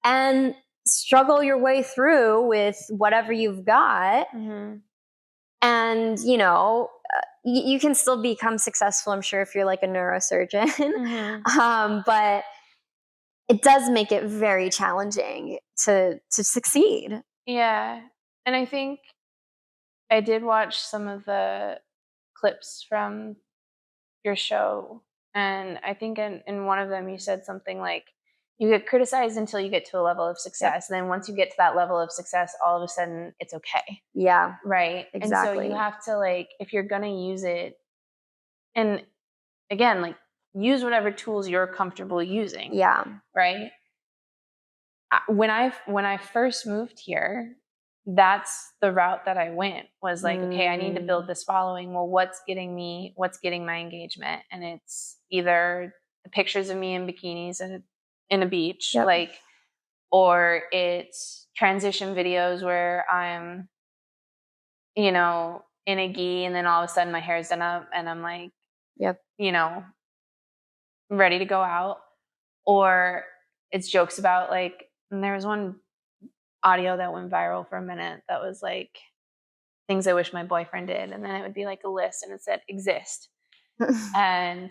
And struggle your way through with whatever you've got. And, you can still become successful, I'm sure, if you're like a neurosurgeon. But it does make it very challenging to succeed. Yeah. And I think I did watch some of the clips from your show. And I think in one of them you said something like, you get criticized until you get to a level of success. Yep. And then once you get to that level of success, all of a sudden it's okay. Yeah. Right. Exactly. And so you have to, like, if you're going to use it, and again, like, use whatever tools you're comfortable using. Yeah. Right. When I first moved here, that's the route that I went, was like, okay, I need to build this following. Well, what's getting my engagement? And it's either the pictures of me in bikinis in a beach, Yep. like, or it's transition videos where I'm, you know, in a gi and then all of a sudden my hair's done up and I'm like, Yep. you know, ready to go out. Or it's jokes about, like, and there was one audio that went viral for a minute that was like things I wish my boyfriend did, and then it would be like a list and it said exist. And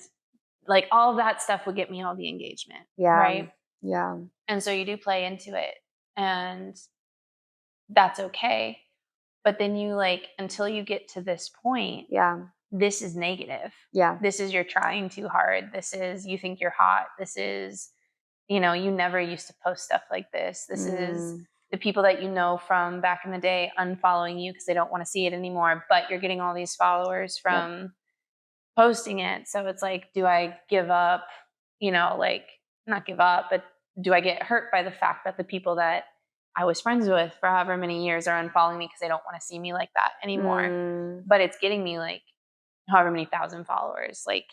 like all of that stuff would get me all the engagement. Yeah. Right. Yeah. And so you do play into it, and that's okay. But then you, like, until you get to this point, Yeah. this is negative. Yeah. This is you're trying too hard. This is you think you're hot. This is, you know, you never used to post stuff like this. This is the people that you know from back in the day unfollowing you because they don't want to see it anymore, but you're getting all these followers from posting it. So it's like, do I give up, you know, like, not give up, but do I get hurt by the fact that the people that I was friends with for however many years are unfollowing me because they don't want to see me like that anymore? But it's getting me like however many thousand followers, like,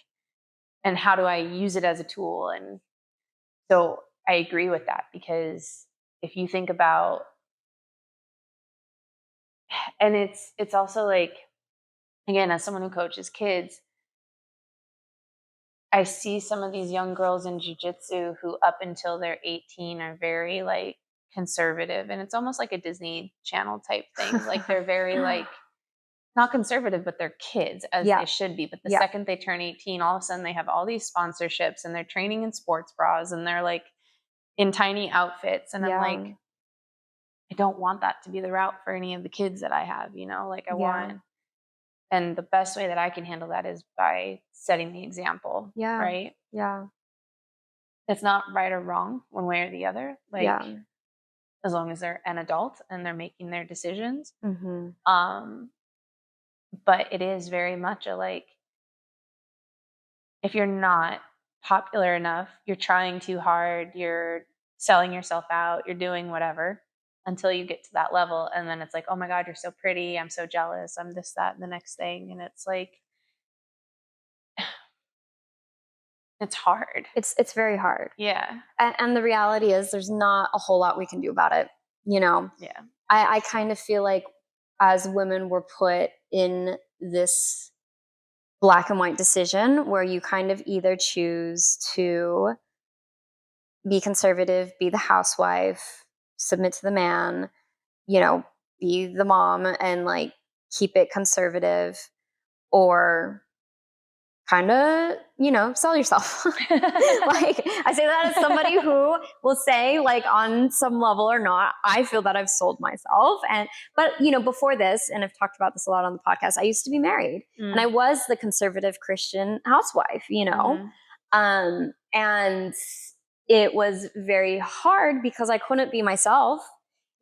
and how do I use it as a tool? And so I agree with that, because if you think about, and it's also like, again, as someone who coaches kids, I see some of these young girls in jiu-jitsu who up until they're 18 are very like conservative, and it's almost like a Disney Channel type thing. Like they're very like not conservative, but they're kids, as they should be. But the second they turn 18, all of a sudden they have all these sponsorships and they're training in sports bras and they're like in tiny outfits. And I'm like, I don't want that to be the route for any of the kids that I have, you know, like I want, and the best way that I can handle that is by setting the example. Yeah. Right. Yeah. It's not right or wrong one way or the other. Like, as long as they're an adult and they're making their decisions. But it is very much a like, if you're not popular enough, you're trying too hard, you're selling yourself out, you're doing whatever until you get to that level. And then it's like, oh my God, you're so pretty. I'm so jealous. I'm this, that, and the next thing. And it's like, it's hard. It's very hard. Yeah. And the reality is there's not a whole lot we can do about it. You know? Yeah. I kind of feel like as women we're put in this black and white decision where you kind of either choose to be conservative, be the housewife, submit to the man, you know, be the mom and like keep it conservative, or kind of, you know, sell yourself. Like I say that as somebody who will say, like, on some level or not, I feel that I've sold myself. But you know, before this, and I've talked about this a lot on the podcast, I used to be married and I was the conservative Christian housewife, you know, and it was very hard because I couldn't be myself.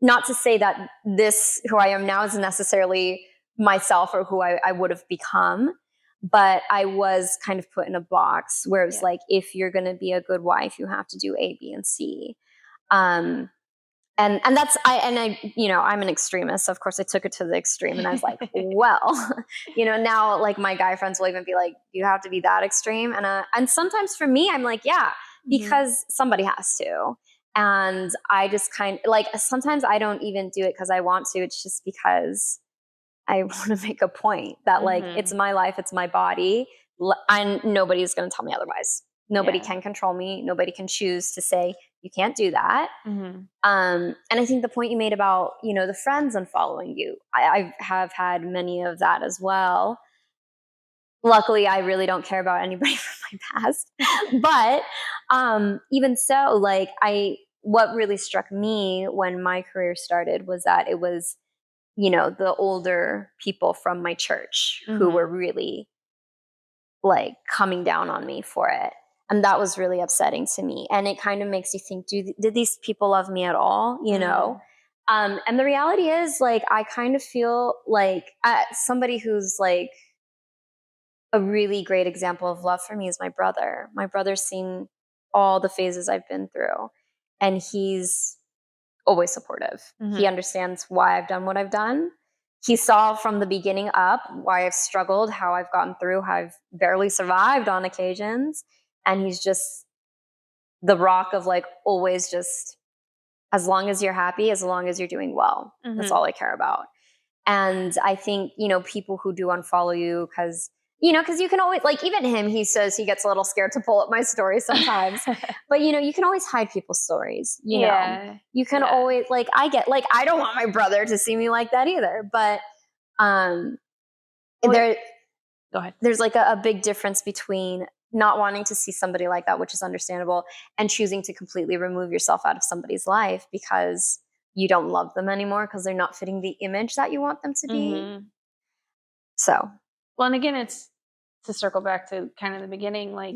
Not to say that this, who I am now, is necessarily myself or who I would have become. But I was kind of put in a box where it was like, if you're going to be a good wife, you have to do A, B, and C. And that's, I, you know, I'm an extremist. So of course I took it to the extreme and I was like, well, you know, now like my guy friends will even be like, you have to be that extreme. And sometimes for me, I'm like, yeah, because somebody has to. And I just kind of like, sometimes I don't even do it because I want to. It's just because I want to make a point that like, it's my life, it's my body, and nobody's going to tell me otherwise. Nobody can control me. Nobody can choose to say, you can't do that. And I think the point you made about, you know, the friends unfollowing you, I have had many of that as well. Luckily, I really don't care about anybody from my past. But even so, like what really struck me when my career started was that it was, you know, the older people from my church who were really like coming down on me for it. And that was really upsetting to me. And it kind of makes you think, did these people love me at all? You know? And the reality is like, I kind of feel like somebody who's like a really great example of love for me is my brother. My brother's seen all the phases I've been through, and he's always supportive. He understands why I've done what I've done. He saw from the beginning up why I've struggled, how I've gotten through, how I've barely survived on occasions. And he's just the rock of like always just, as long as you're happy, as long as you're doing well, that's all I care about. And I think, people who do unfollow you because you can always, like, even him, he says he gets a little scared to pull up my stories sometimes. But, you can always hide people's stories, Yeah. You can always, like, I don't want my brother to see me like that either. But Go ahead. there's like a big difference between not wanting to see somebody like that, which is understandable, and choosing to completely remove yourself out of somebody's life because you don't love them anymore because they're not fitting the image that you want them to be. So, well, and again, it's to circle back to kind of the beginning, like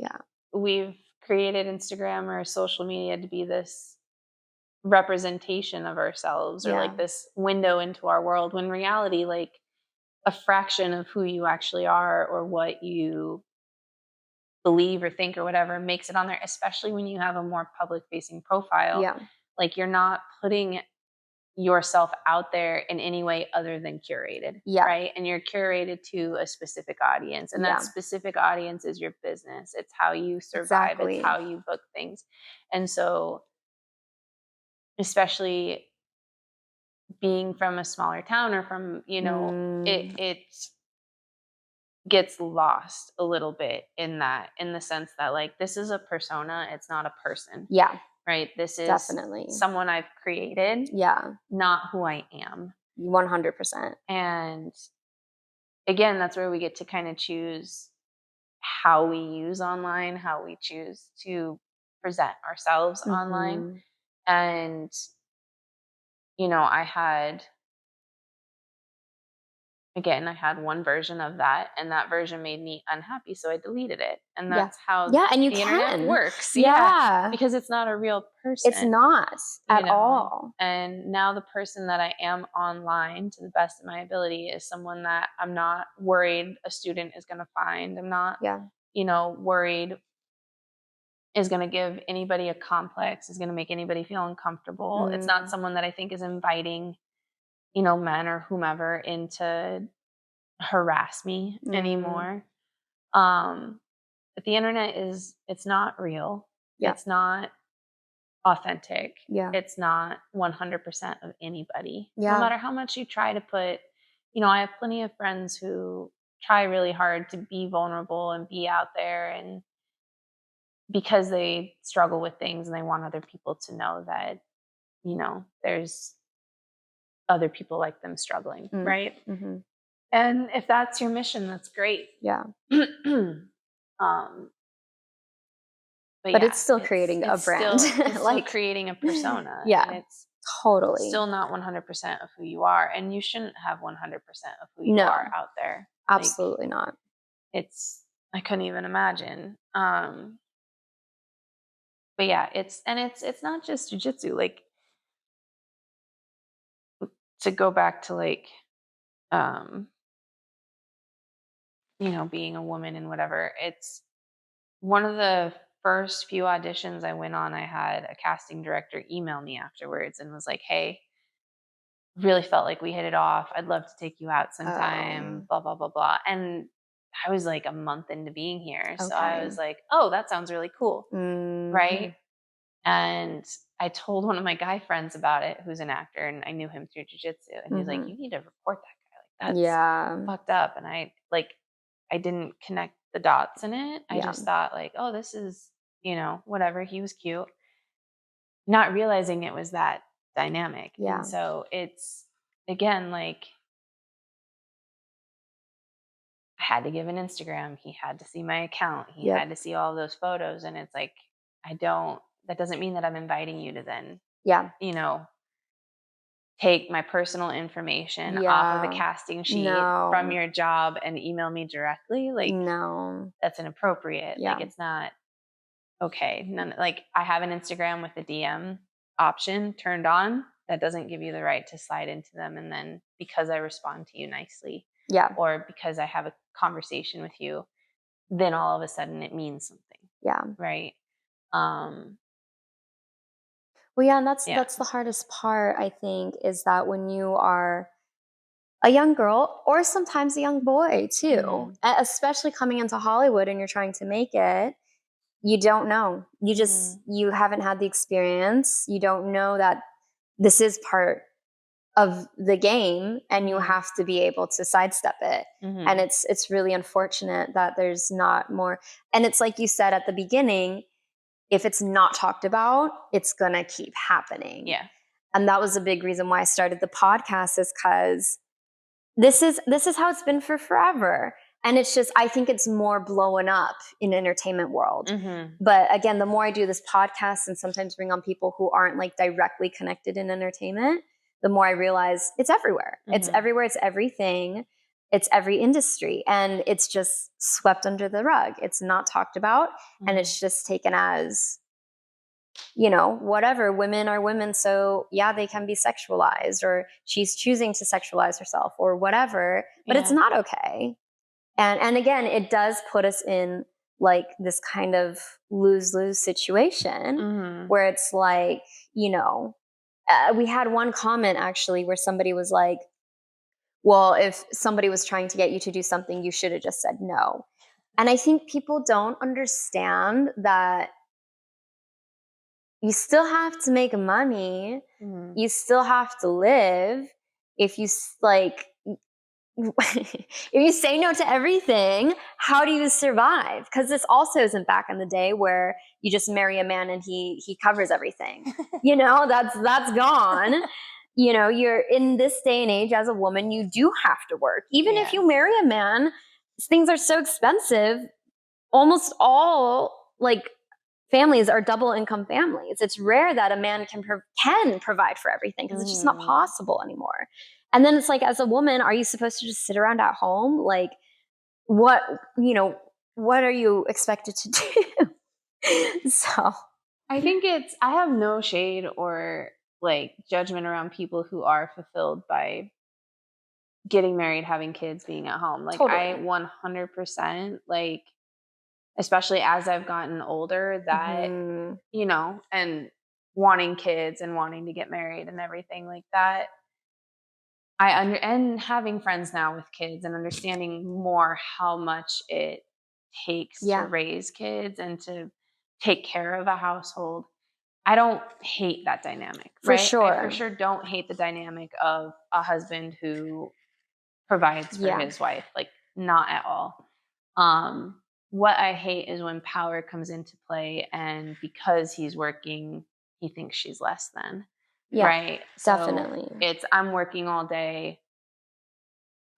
we've created Instagram or social media to be this representation of ourselves or like this window into our world, when in reality, like a fraction of who you actually are or what you believe or think or whatever makes it on there, especially when you have a more public facing profile. Like you're not putting yourself out there in any way other than curated, right? And you're curated to a specific audience, and that specific audience is your business. It's how you survive. It's how you book things. And so, especially being from a smaller town or from, it gets lost a little bit in the sense that like, this is a persona. It's not a person. Right. This is definitely someone I've created. Not who I am. 100%. And again, that's where we get to kind of choose how we use online, how we choose to present ourselves online. And, I had one version of that, and that version made me unhappy, so I deleted it. And that's how and you the can. internet works. Because it's not a real person. It's not at all. And now the person that I am online, to the best of my ability, is someone that I'm not worried a student is going to find. I'm not, worried is going to give anybody a complex, is going to make anybody feel uncomfortable. It's not someone that I think is inviting, men or whomever in to harass me anymore. But the internet it's not real. It's not authentic. It's not 100% of anybody. No matter how much you try to put, I have plenty of friends who try really hard to be vulnerable and be out there, and because they struggle with things and they want other people to know that, there's other people like them struggling, right? And if that's your mission, that's great. But it's still creating a brand. It's like creating a persona. And it's totally still not 100% of who you are. And you shouldn't have 100% of who you are out there. Absolutely not. I couldn't even imagine. But yeah, it's not just jujitsu. Like, to go back to like, being a woman and whatever, it's one of the first few auditions I went on, I had a casting director email me afterwards and was like, "Hey, really felt like we hit it off. I'd love to take you out sometime, blah, blah, blah, blah." And I was like a month into being here. So I was like, "Oh, that sounds really cool." Right. And I told one of my guy friends about it, who's an actor, and I knew him through jiu-jitsu. And he was like, "You need to report that guy. Like, that's fucked up." And I didn't connect the dots in it. I just thought like, oh, this is, whatever. He was cute. Not realizing it was that dynamic. And so it's, again, like, I had to give an Instagram. He had to see my account. He had to see all those photos. And it's like, that doesn't mean that I'm inviting you to then, take my personal information off of the casting sheet from your job and email me directly. Like, that's inappropriate. Like, it's not okay. Like, I have an Instagram with the DM option turned on. That doesn't give you the right to slide into them. And then because I respond to you nicely, or because I have a conversation with you, then all of a sudden it means something. Yeah. Right. Well, yeah, and that's the hardest part, I think, is that when you are a young girl or sometimes a young boy too, especially coming into Hollywood and you're trying to make it, you don't know. You just you haven't had the experience. You don't know that this is part of the game and you have to be able to sidestep it. And it's really unfortunate that there's not more. And it's like you said at the beginning, if it's not talked about, it's going to keep happening. Yeah. And that was a big reason why I started the podcast, is because this is how it's been for forever. And it's just, I think it's more blowing up in entertainment world. But again, the more I do this podcast and sometimes bring on people who aren't like directly connected in entertainment, the more I realize it's everywhere. It's everywhere. It's everything. It's every industry, and it's just swept under the rug. It's not talked about, and it's just taken as, you know, whatever, women are women, so yeah, they can be sexualized, or she's choosing to sexualize herself or whatever, but it's not okay. And again, it does put us in like this kind of lose-lose situation where it's like, you know, we had one comment actually where somebody was like, well, if somebody was trying to get you to do something, you should have just said no. And I think people don't understand that you still have to make money. You still have to live. If you like, if you say no to everything, how do you survive? Because this also isn't back in the day where you just marry a man and he covers everything. You know, that's gone. You know, you're in this day and age as a woman, you do have to work. Even if you marry a man, things are so expensive. Almost all like families are double income families. It's rare that a man can provide for everything, because it's just not possible anymore. And then it's like, as a woman, are you supposed to just sit around at home? Like, what, you know, what are you expected to do? So I think I have no shade or like judgment around people who are fulfilled by getting married, having kids, being at home. Like, totally. I 100%, like, especially as I've gotten older, that, you know, and wanting kids and wanting to get married and everything like that. And having friends now with kids and understanding more how much it takes to raise kids and to take care of a household. I don't hate that dynamic. For right? sure. I for sure don't hate the dynamic of a husband who provides for his wife. Like, not at all. What I hate is when power comes into play, and because he's working, he thinks she's less than. Yeah, right? definitely. So I'm working all day.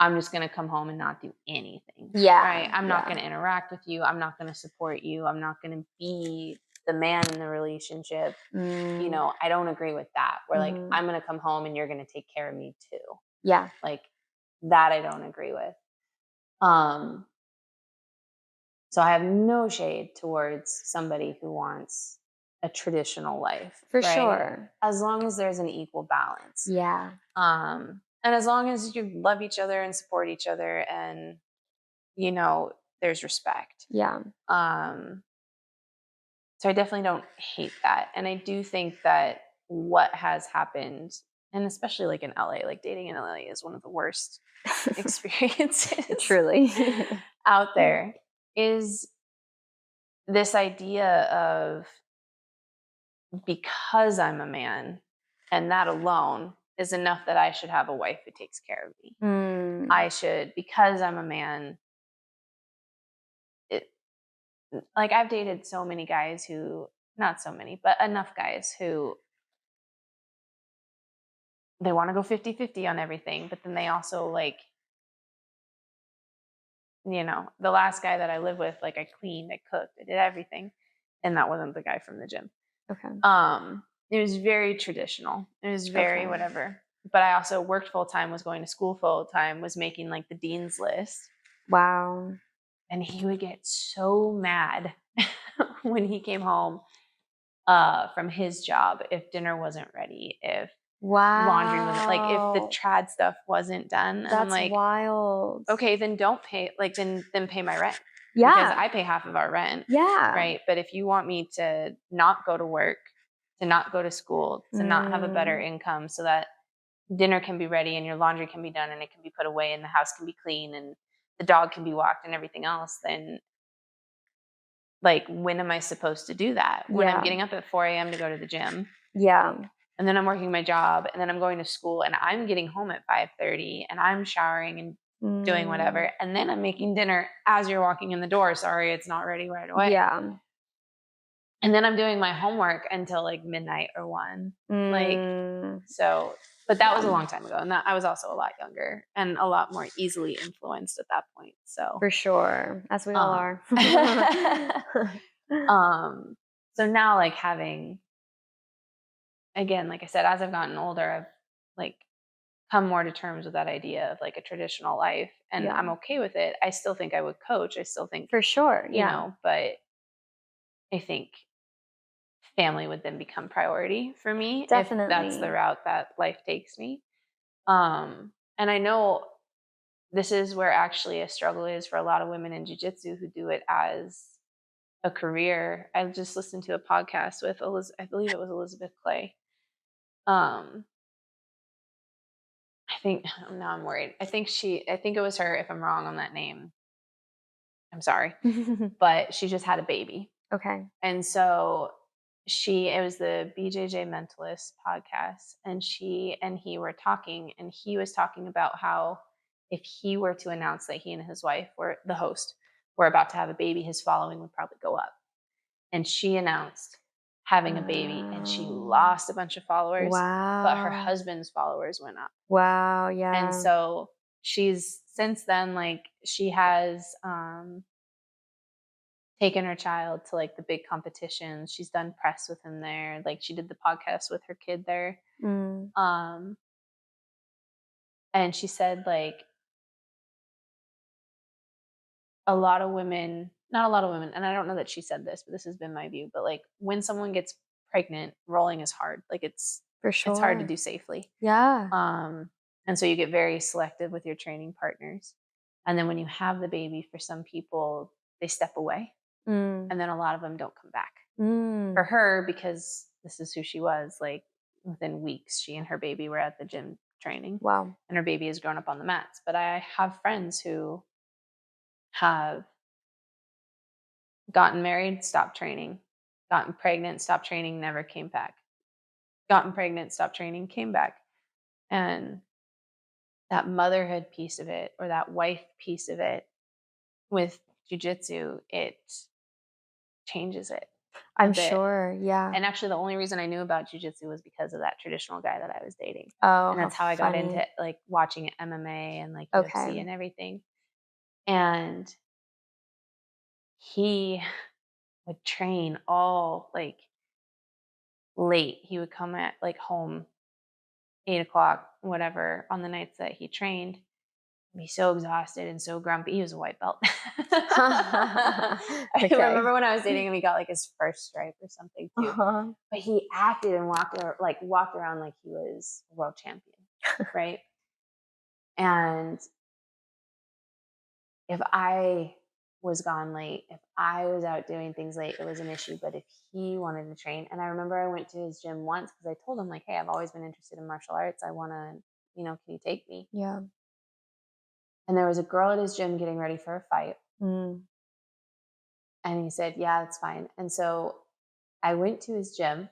I'm just going to come home and not do anything. Yeah. Right? I'm not going to interact with you. I'm not going to support you. I'm not going to be the man in the relationship. You know, I don't agree with that. Where like, I'm going to come home and you're going to take care of me too. Yeah. Like, that I don't agree with. So I have no shade towards somebody who wants a traditional life. For right? sure. As long as there's an equal balance. Yeah. And as long as you love each other and support each other, and, you know, there's respect. Yeah. So I definitely don't hate that. And I do think that what has happened, and especially like in LA, like dating in LA is one of the worst experiences Truly. out there, is this idea of, because I'm a man and that alone is enough that I should have a wife who takes care of me. I should, because I'm a man. Like, I've dated so many guys who, not so many, but enough guys who, they want to go 50-50 on everything, but then they also, like, you know, the last guy that I lived with, like, I cleaned, I cooked, I did everything, and that wasn't the guy from the gym. Okay. It was very traditional. It was very whatever. But I also worked full time, was going to school full time, was making like the dean's list. Wow. And he would get so mad when he came home from his job if dinner wasn't ready, if laundry wasn't, like, if the trad stuff wasn't done. And That's I'm like, wild. okay, then don't pay, like, then pay my rent. Yeah. Because I pay half of our rent. Yeah. Right. But if you want me to not go to work, to not go to school, to not have a better income so that dinner can be ready and your laundry can be done and it can be put away and the house can be clean and the dog can be walked and everything else, then like, when am I supposed to do that? When I'm getting up at 4 a.m. to go to the gym. Yeah. And then I'm working my job and then I'm going to school and I'm getting home at 5:30 and I'm showering and doing whatever. And then I'm making dinner as you're walking in the door. Sorry, it's not ready right away. Yeah. And then I'm doing my homework until like midnight or 1. Like, so, but that was a long time ago. And that I was also a lot younger and a lot more easily influenced at that point. So for sure, as we all are. So now like having, again, like I said, as I've gotten older, I've like come more to terms with that idea of like a traditional life, and I'm okay with it. I still think I would coach. I still think for sure, you know, but I think family would then become priority for me. Definitely. If that's the route that life takes me. And I know this is where actually a struggle is for a lot of women in jiu-jitsu who do it as a career. I just listened to a podcast with I believe it was Elizabeth Clay. I think now I'm worried. I think it was her. If I'm wrong on that name, I'm sorry. But she just had a baby. Okay. And so it was the BJJ Mentalist podcast, and she and he were talking, and he was talking about how if he were to announce that he and his wife were the host were about to have a baby, his following would probably go up. And she announced having a baby and she lost a bunch of followers. Wow. But her husband's followers went up. Wow. Yeah. And so she's since then, like, she has taken her child to like the big competitions. She's done press with him there. Like, she did the podcast with her kid there. And she said, like, not a lot of women, and I don't know that she said this, but this has been my view, but like, when someone gets pregnant, rolling is hard. Like, it's for sure, it's hard to do safely. Yeah. And so you get very selective with your training partners. And then when you have the baby, for some people, they step away. And then a lot of them don't come back. For her, because this is who she was, like, within weeks, she and her baby were at the gym training. Wow. And her baby has grown up on the mats. But I have friends who have gotten married, stopped training, gotten pregnant, stopped training, never came back. Gotten pregnant, stopped training, came back. And that motherhood piece of it, or that wife piece of it with jiu-jitsu, it changes it. I'm sure, yeah. And actually, the only reason I knew about jiu-jitsu was because of that traditional guy that I was dating. Oh, and that's how I got into like watching MMA and like UFC and everything. And he would train all like late. He would come at like home 8:00, whatever, on the nights that he trained. Be so exhausted and so grumpy. He was a white belt. I remember when I was dating him, he got like his first stripe or something too. But he acted and walked around like he was a world champion, right? And if I was gone late, if I was out doing things late, it was an issue. But if he wanted to train, and I remember I went to his gym once because I told him, like, hey, I've always been interested in martial arts. I want to, can you take me? Yeah. And there was a girl at his gym getting ready for a fight. And he said, yeah, that's fine. And so I went to his gym.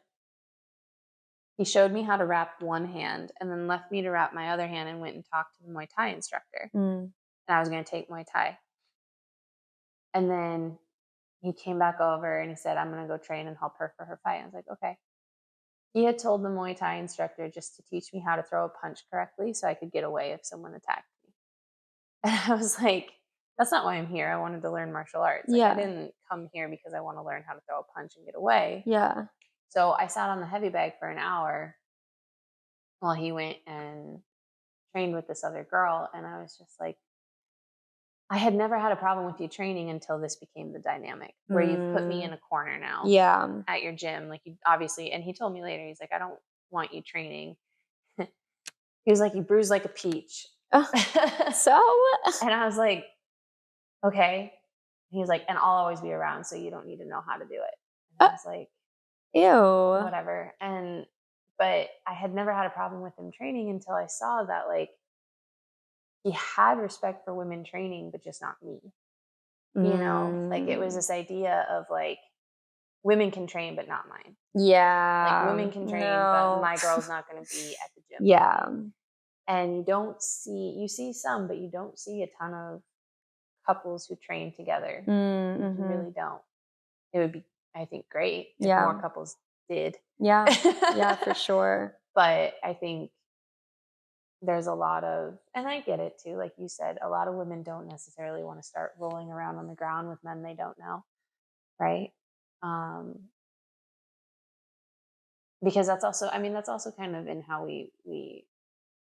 He showed me how to wrap one hand and then left me to wrap my other hand and went and talked to the Muay Thai instructor. And I was going to take Muay Thai. And then he came back over and he said, I'm going to go train and help her for her fight. I was like, okay. He had told the Muay Thai instructor just to teach me how to throw a punch correctly so I could get away if someone attacked me. And I was like, that's not why I'm here. I wanted to learn martial arts. Like, I didn't come here because I want to learn how to throw a punch and get away. Yeah. So I sat on the heavy bag for an hour while he went and trained with this other girl. And I was just like, I had never had a problem with you training until this became the dynamic where you've put me in a corner now. Yeah. At your gym. Like, you obviously, and he told me later, he's like, I don't want you training. He was like, you bruise like a peach. So? And I was like, okay. He was like, and I'll always be around, so you don't need to know how to do it. And I was like, Ew. whatever. But I had never had a problem with him training until I saw that like he had respect for women training, but just not me. You know, like it was this idea of like women can train, but not mine. Yeah. Like women can train, but my girl's not going to be at the gym. Yeah. And you see some, but you don't see a ton of couples who train together. Mm-hmm. You really don't. It would be, I think, great if Yeah. more couples did. Yeah. Yeah, for sure. But I think there's a lot of, and I get it too, like you said, a lot of women don't necessarily want to start rolling around on the ground with men they don't know, right? Because that's also kind of in how we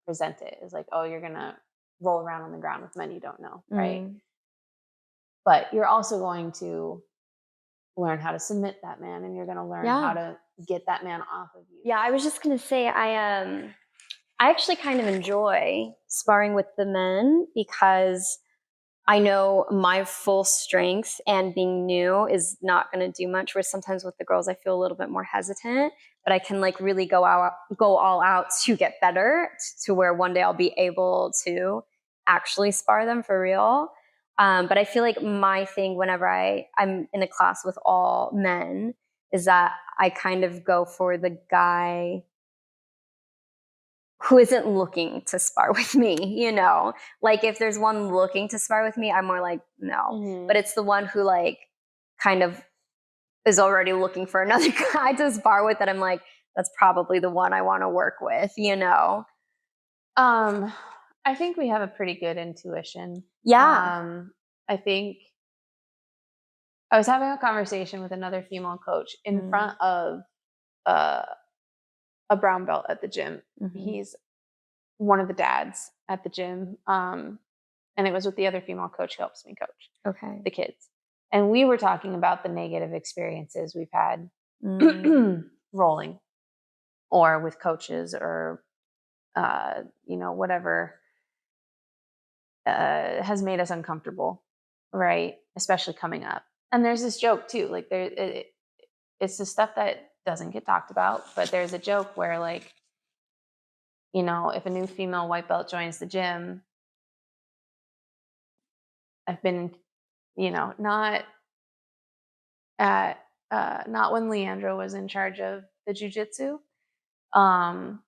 present it, is like, oh, you're gonna roll around on the ground with men you don't know, right? But you're also going to learn how to submit that man, and you're going to learn how to get that man off of you. Yeah, I was just going to say, I actually kind of enjoy sparring with the men because I know my full strength, and being new is not going to do much. Where sometimes with the girls, I feel a little bit more hesitant, but I can like really go all out to get better, to where one day I'll be able to actually spar them for real. But I feel like my thing whenever I'm in a class with all men is that I kind of go for the guy who isn't looking to spar with me, you know? Like if there's one looking to spar with me, I'm more like, no. Mm-hmm. But it's the one who like kind of is already looking for another guy to spar with that I'm like, that's probably the one I want to work with, you know? I think we have a pretty good intuition. Yeah. I think I was having a conversation with another female coach in front of a brown belt at the gym. Mm-hmm. He's one of the dads at the gym. And it was with the other female coach who helps me coach the kids. And we were talking about the negative experiences we've had rolling or with coaches or, whatever has made us uncomfortable, right? Especially coming up. And there's this joke too, like it's the stuff that doesn't get talked about, but there's a joke where like, if a new female white belt joins the gym, I've been, not when Leandra was in charge of the jiu-jitsu, and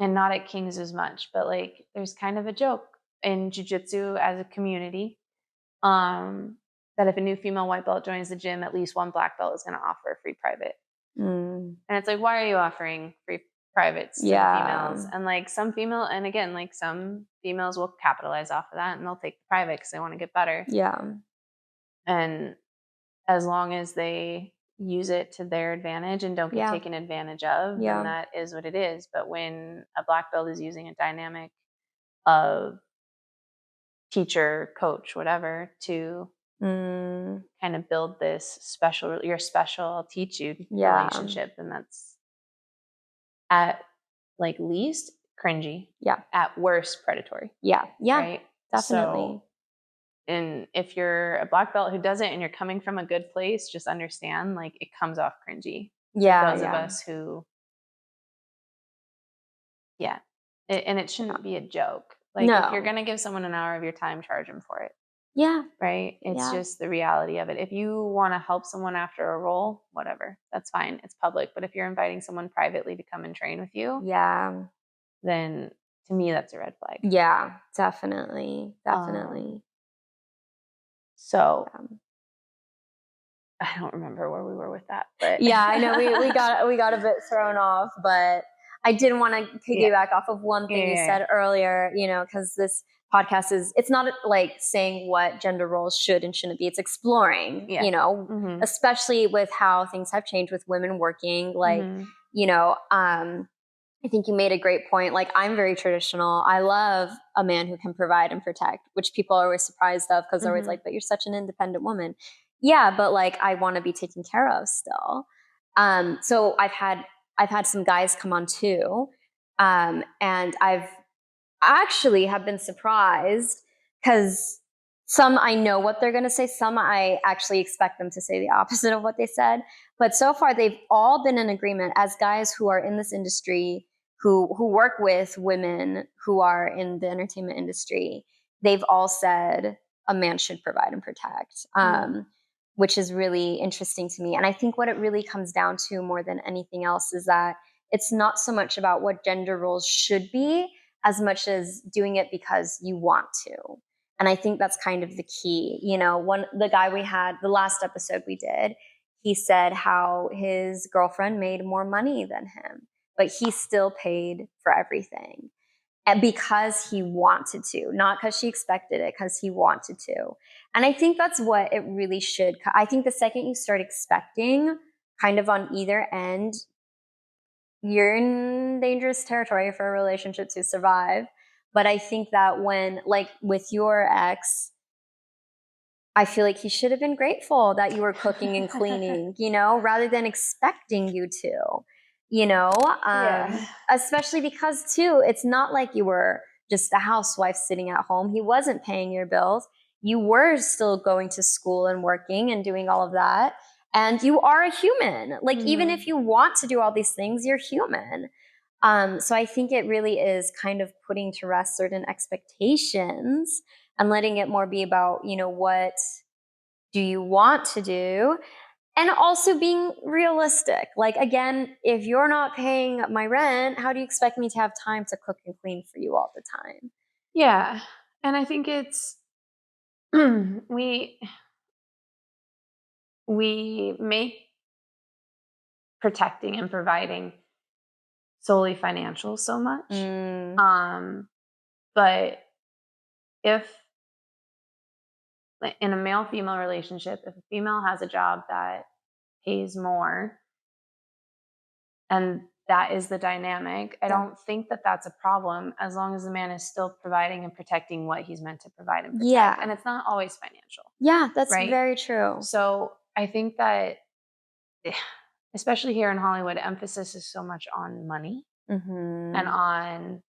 not at King's as much, but like there's kind of a joke in jiu-jitsu as a community, that if a new female white belt joins the gym, at least one black belt is going to offer a free private. And it's like, why are you offering free privates to the females? And like some females will capitalize off of that and they'll take the private because they want to get better. Yeah. And as long as they use it to their advantage and don't get taken advantage of, then that is what it is. But when a black belt is using a dynamic of teacher, coach, whatever, to kind of build this you're special, I'll teach you relationship, and that's at like least cringy, at worst predatory, right? Definitely. So, and if you're a black belt who does it and you're coming from a good place, just understand like it comes off cringy. Those of us who and it shouldn't be a joke. Like if you're gonna give someone an hour of your time, charge them for it. Yeah. Right? It's just the reality of it. If you want to help someone after a roll, whatever, that's fine. It's public. But if you're inviting someone privately to come and train with you, then to me, that's a red flag. Yeah, definitely. Definitely. So I don't remember where we were with that, but I know we got a bit thrown off, but I did want to piggyback off of one thing you said earlier, because this podcast it's not like saying what gender roles should and shouldn't be. It's exploring, especially with how things have changed with women working. Like, I think you made a great point. Like, I'm very traditional. I love a man who can provide and protect, which people are always surprised of because they're always like, but you're such an independent woman. Yeah, but like, I want to be taken care of still. So I've had some guys come on too. And I've actually have been surprised because some I know what they're going to say. Some I actually expect them to say the opposite of what they said. But so far, they've all been in agreement as guys who are in this industry, who work with women who are in the entertainment industry. They've all said a man should provide and protect, which is really interesting to me. And I think what it really comes down to more than anything else is that it's not so much about what gender roles should be as much as doing it because you want to. And I think that's kind of the key. You know, the guy we had, the last episode we did, he said how his girlfriend made more money than him, but he still paid for everything. And because he wanted to, not because she expected it, because he wanted to. And I think that's what it really should. I think the second you start expecting kind of on either end, you're in dangerous territory for a relationship to survive. But I think that when, like with your ex, I feel like he should have been grateful that you were cooking and cleaning, you know, rather than expecting you to, you know, especially because too, it's not like you were just a housewife sitting at home. He wasn't paying your bills. You were still going to school and working and doing all of that. And you are a human. Like, even if you want to do all these things, you're human. So I think it really is kind of putting to rest certain expectations and letting it more be about, you know, what do you want to do? And also being realistic. Like, again, if you're not paying my rent, how do you expect me to have time to cook and clean for you all the time? Yeah. And I think it's, we make protecting and providing solely financial so much. But if in a male-female relationship, if a female has a job that pays more and that is the dynamic, I don't think that that's a problem as long as the man is still providing and protecting what he's meant to provide and protect. Yeah. And it's not always financial. Yeah, that's right? very true. So I think that, especially here in Hollywood, emphasis is so much on money and on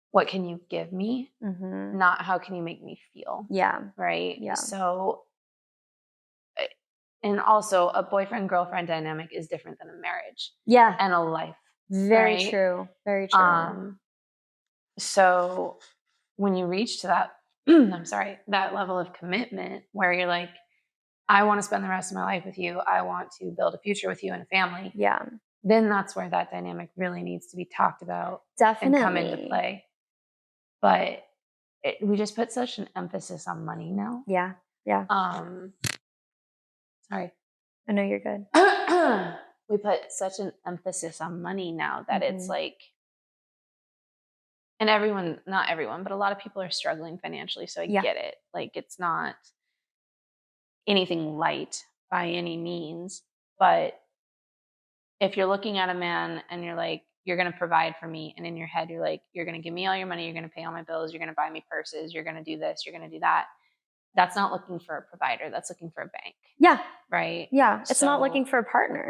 what can you give me, not how can you make me feel. Yeah. Right? Yeah. So, and also a boyfriend-girlfriend dynamic is different than a marriage. Yeah. And a life. Very right? true. Very true. So when you reach to that, I'm sorry, that level of commitment where you're like, I want to spend the rest of my life with you. I want to build a future with you and a family. Yeah. Then that's where that dynamic really needs to be talked about. Definitely. And come into play. But we just put such an emphasis on money now. Yeah. Yeah. Sorry. I know you're good. We put such an emphasis on money now that it's like, and everyone, not everyone, but a lot of people are struggling financially. So I get it. Like, it's not anything light by any means. But if you're looking at a man and you're like, you're going to provide for me, and in your head, you're like, you're going to give me all your money, you're going to pay all my bills, you're going to buy me purses, you're going to do this, you're going to do that. That's not looking for a provider. That's looking for a bank. Yeah. Right. Yeah. It's not looking for a partner.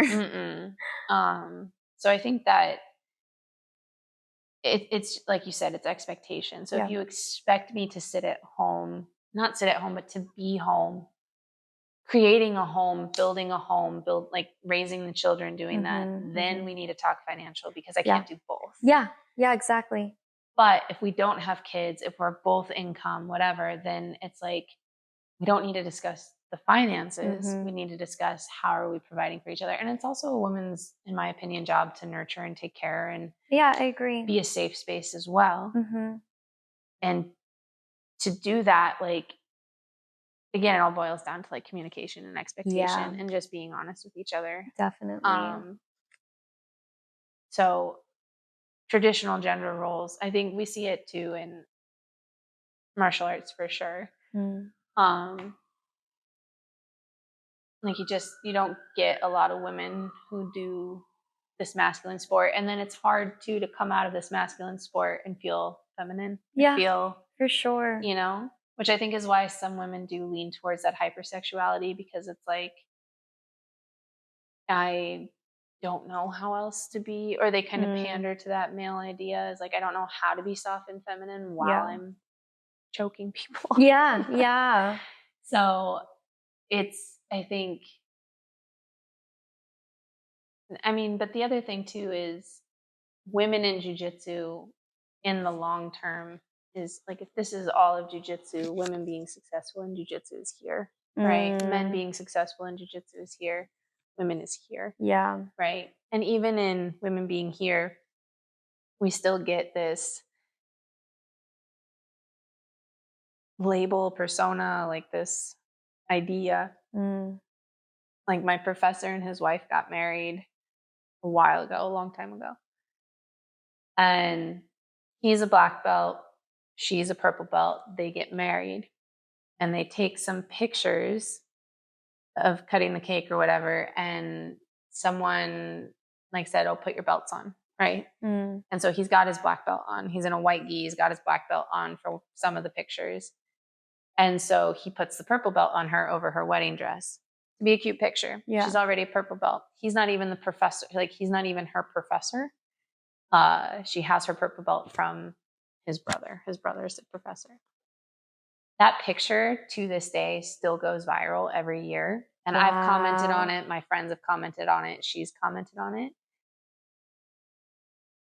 So I think that it's like you said, it's expectation. So if you expect me to sit at home, not sit at home, but to be home, creating a home, building a home, like raising the children, doing that, then we need to talk financial, because I can't do both. Yeah. Yeah, exactly. But if we don't have kids, if we're both income, whatever, then it's like, we don't need to discuss the finances. We need to discuss how are we providing for each other. And it's also a woman's, in my opinion, job to nurture and take care and I agree. Be a safe space as well. And to do that, like, again, it all boils down to like communication and expectation and just being honest with each other. Definitely. So traditional gender roles, I think we see it too in martial arts for sure. Like you don't get a lot of women who do this masculine sport, and then it's hard too to come out of this masculine sport and feel feminine. Feel for sure. You know, which I think is why some women do lean towards that hypersexuality, because it's like, I don't know how else to be, or they kind of pander to that male idea. Is like, I don't know how to be soft and feminine while I'm choking people. Yeah. So it's, I think, I mean, but the other thing too is women in jujitsu in the long term is like, if this is all of jujitsu, women being successful in jujitsu is here, right? Men being successful in jujitsu is here, women is here. Yeah. Right. And even in women being here, we still get this label, persona, like this idea. Like my professor and his wife got married a while ago, a long time ago. And he's a black belt, she's a purple belt. They get married and they take some pictures of cutting the cake or whatever. And someone like said, "Oh, put your belts on." Right. And so he's got his black belt on. He's in a white gi. He's got his black belt on for some of the pictures. And so he puts the purple belt on her over her wedding dress to be a cute picture. Yeah. She's already a purple belt. He's not even the professor. Like, he's not even her professor. She has her purple belt from his brother. His brother's the professor. That picture to this day still goes viral every year. And I've commented on it. My friends have commented on it. She's commented on it.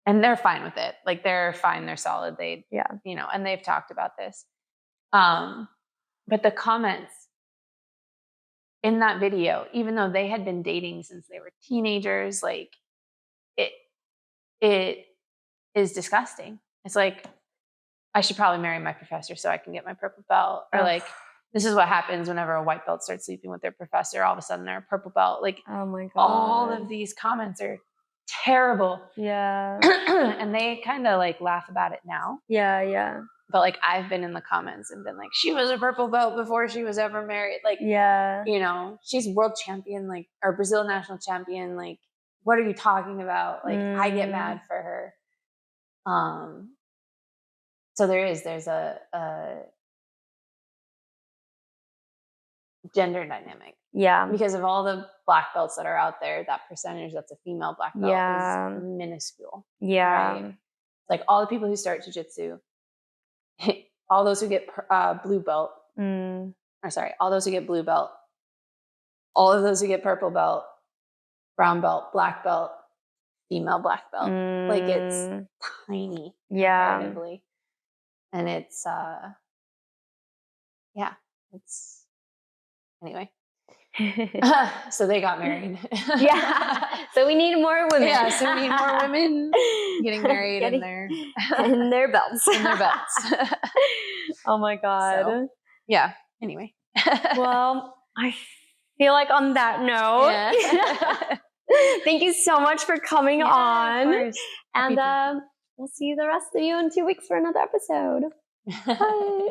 And they're fine with it. Like, they're fine. They're solid. They, you know, and they've talked about this. But the comments in that video, even though they had been dating since they were teenagers, like, it is disgusting. It's like, I should probably marry my professor so I can get my purple belt. Or like, this is what happens whenever a white belt starts sleeping with their professor. All of a sudden they're a purple belt. Like, oh my God. All of these comments are terrible. Yeah. And they kind of like laugh about it now. Yeah, yeah. But like, I've been in the comments and been like, she was a purple belt before she was ever married. Like, yeah, you know, she's world champion, like, or Brazil national champion. Like, what are you talking about? Like, I get mad for her. So there's a gender dynamic. Yeah. Because of all the black belts that are out there, that percentage that's a female black belt is minuscule. Yeah. Right? Like, all the people who start jiu-jitsu, all those who get blue belt, or sorry, all those who get blue belt, all of those who get purple belt, brown belt, black belt, female black belt. Like, it's tiny. Yeah. Comparatively. And it's, it's, anyway. So they got married. Yeah. So we need more women. Yeah. So we need more women getting married in their belts. In their belts. Oh my God. So, yeah. Anyway. Well, I feel like on that note, thank you so much for coming on. And we'll see the rest of you in 2 weeks for another episode. Bye.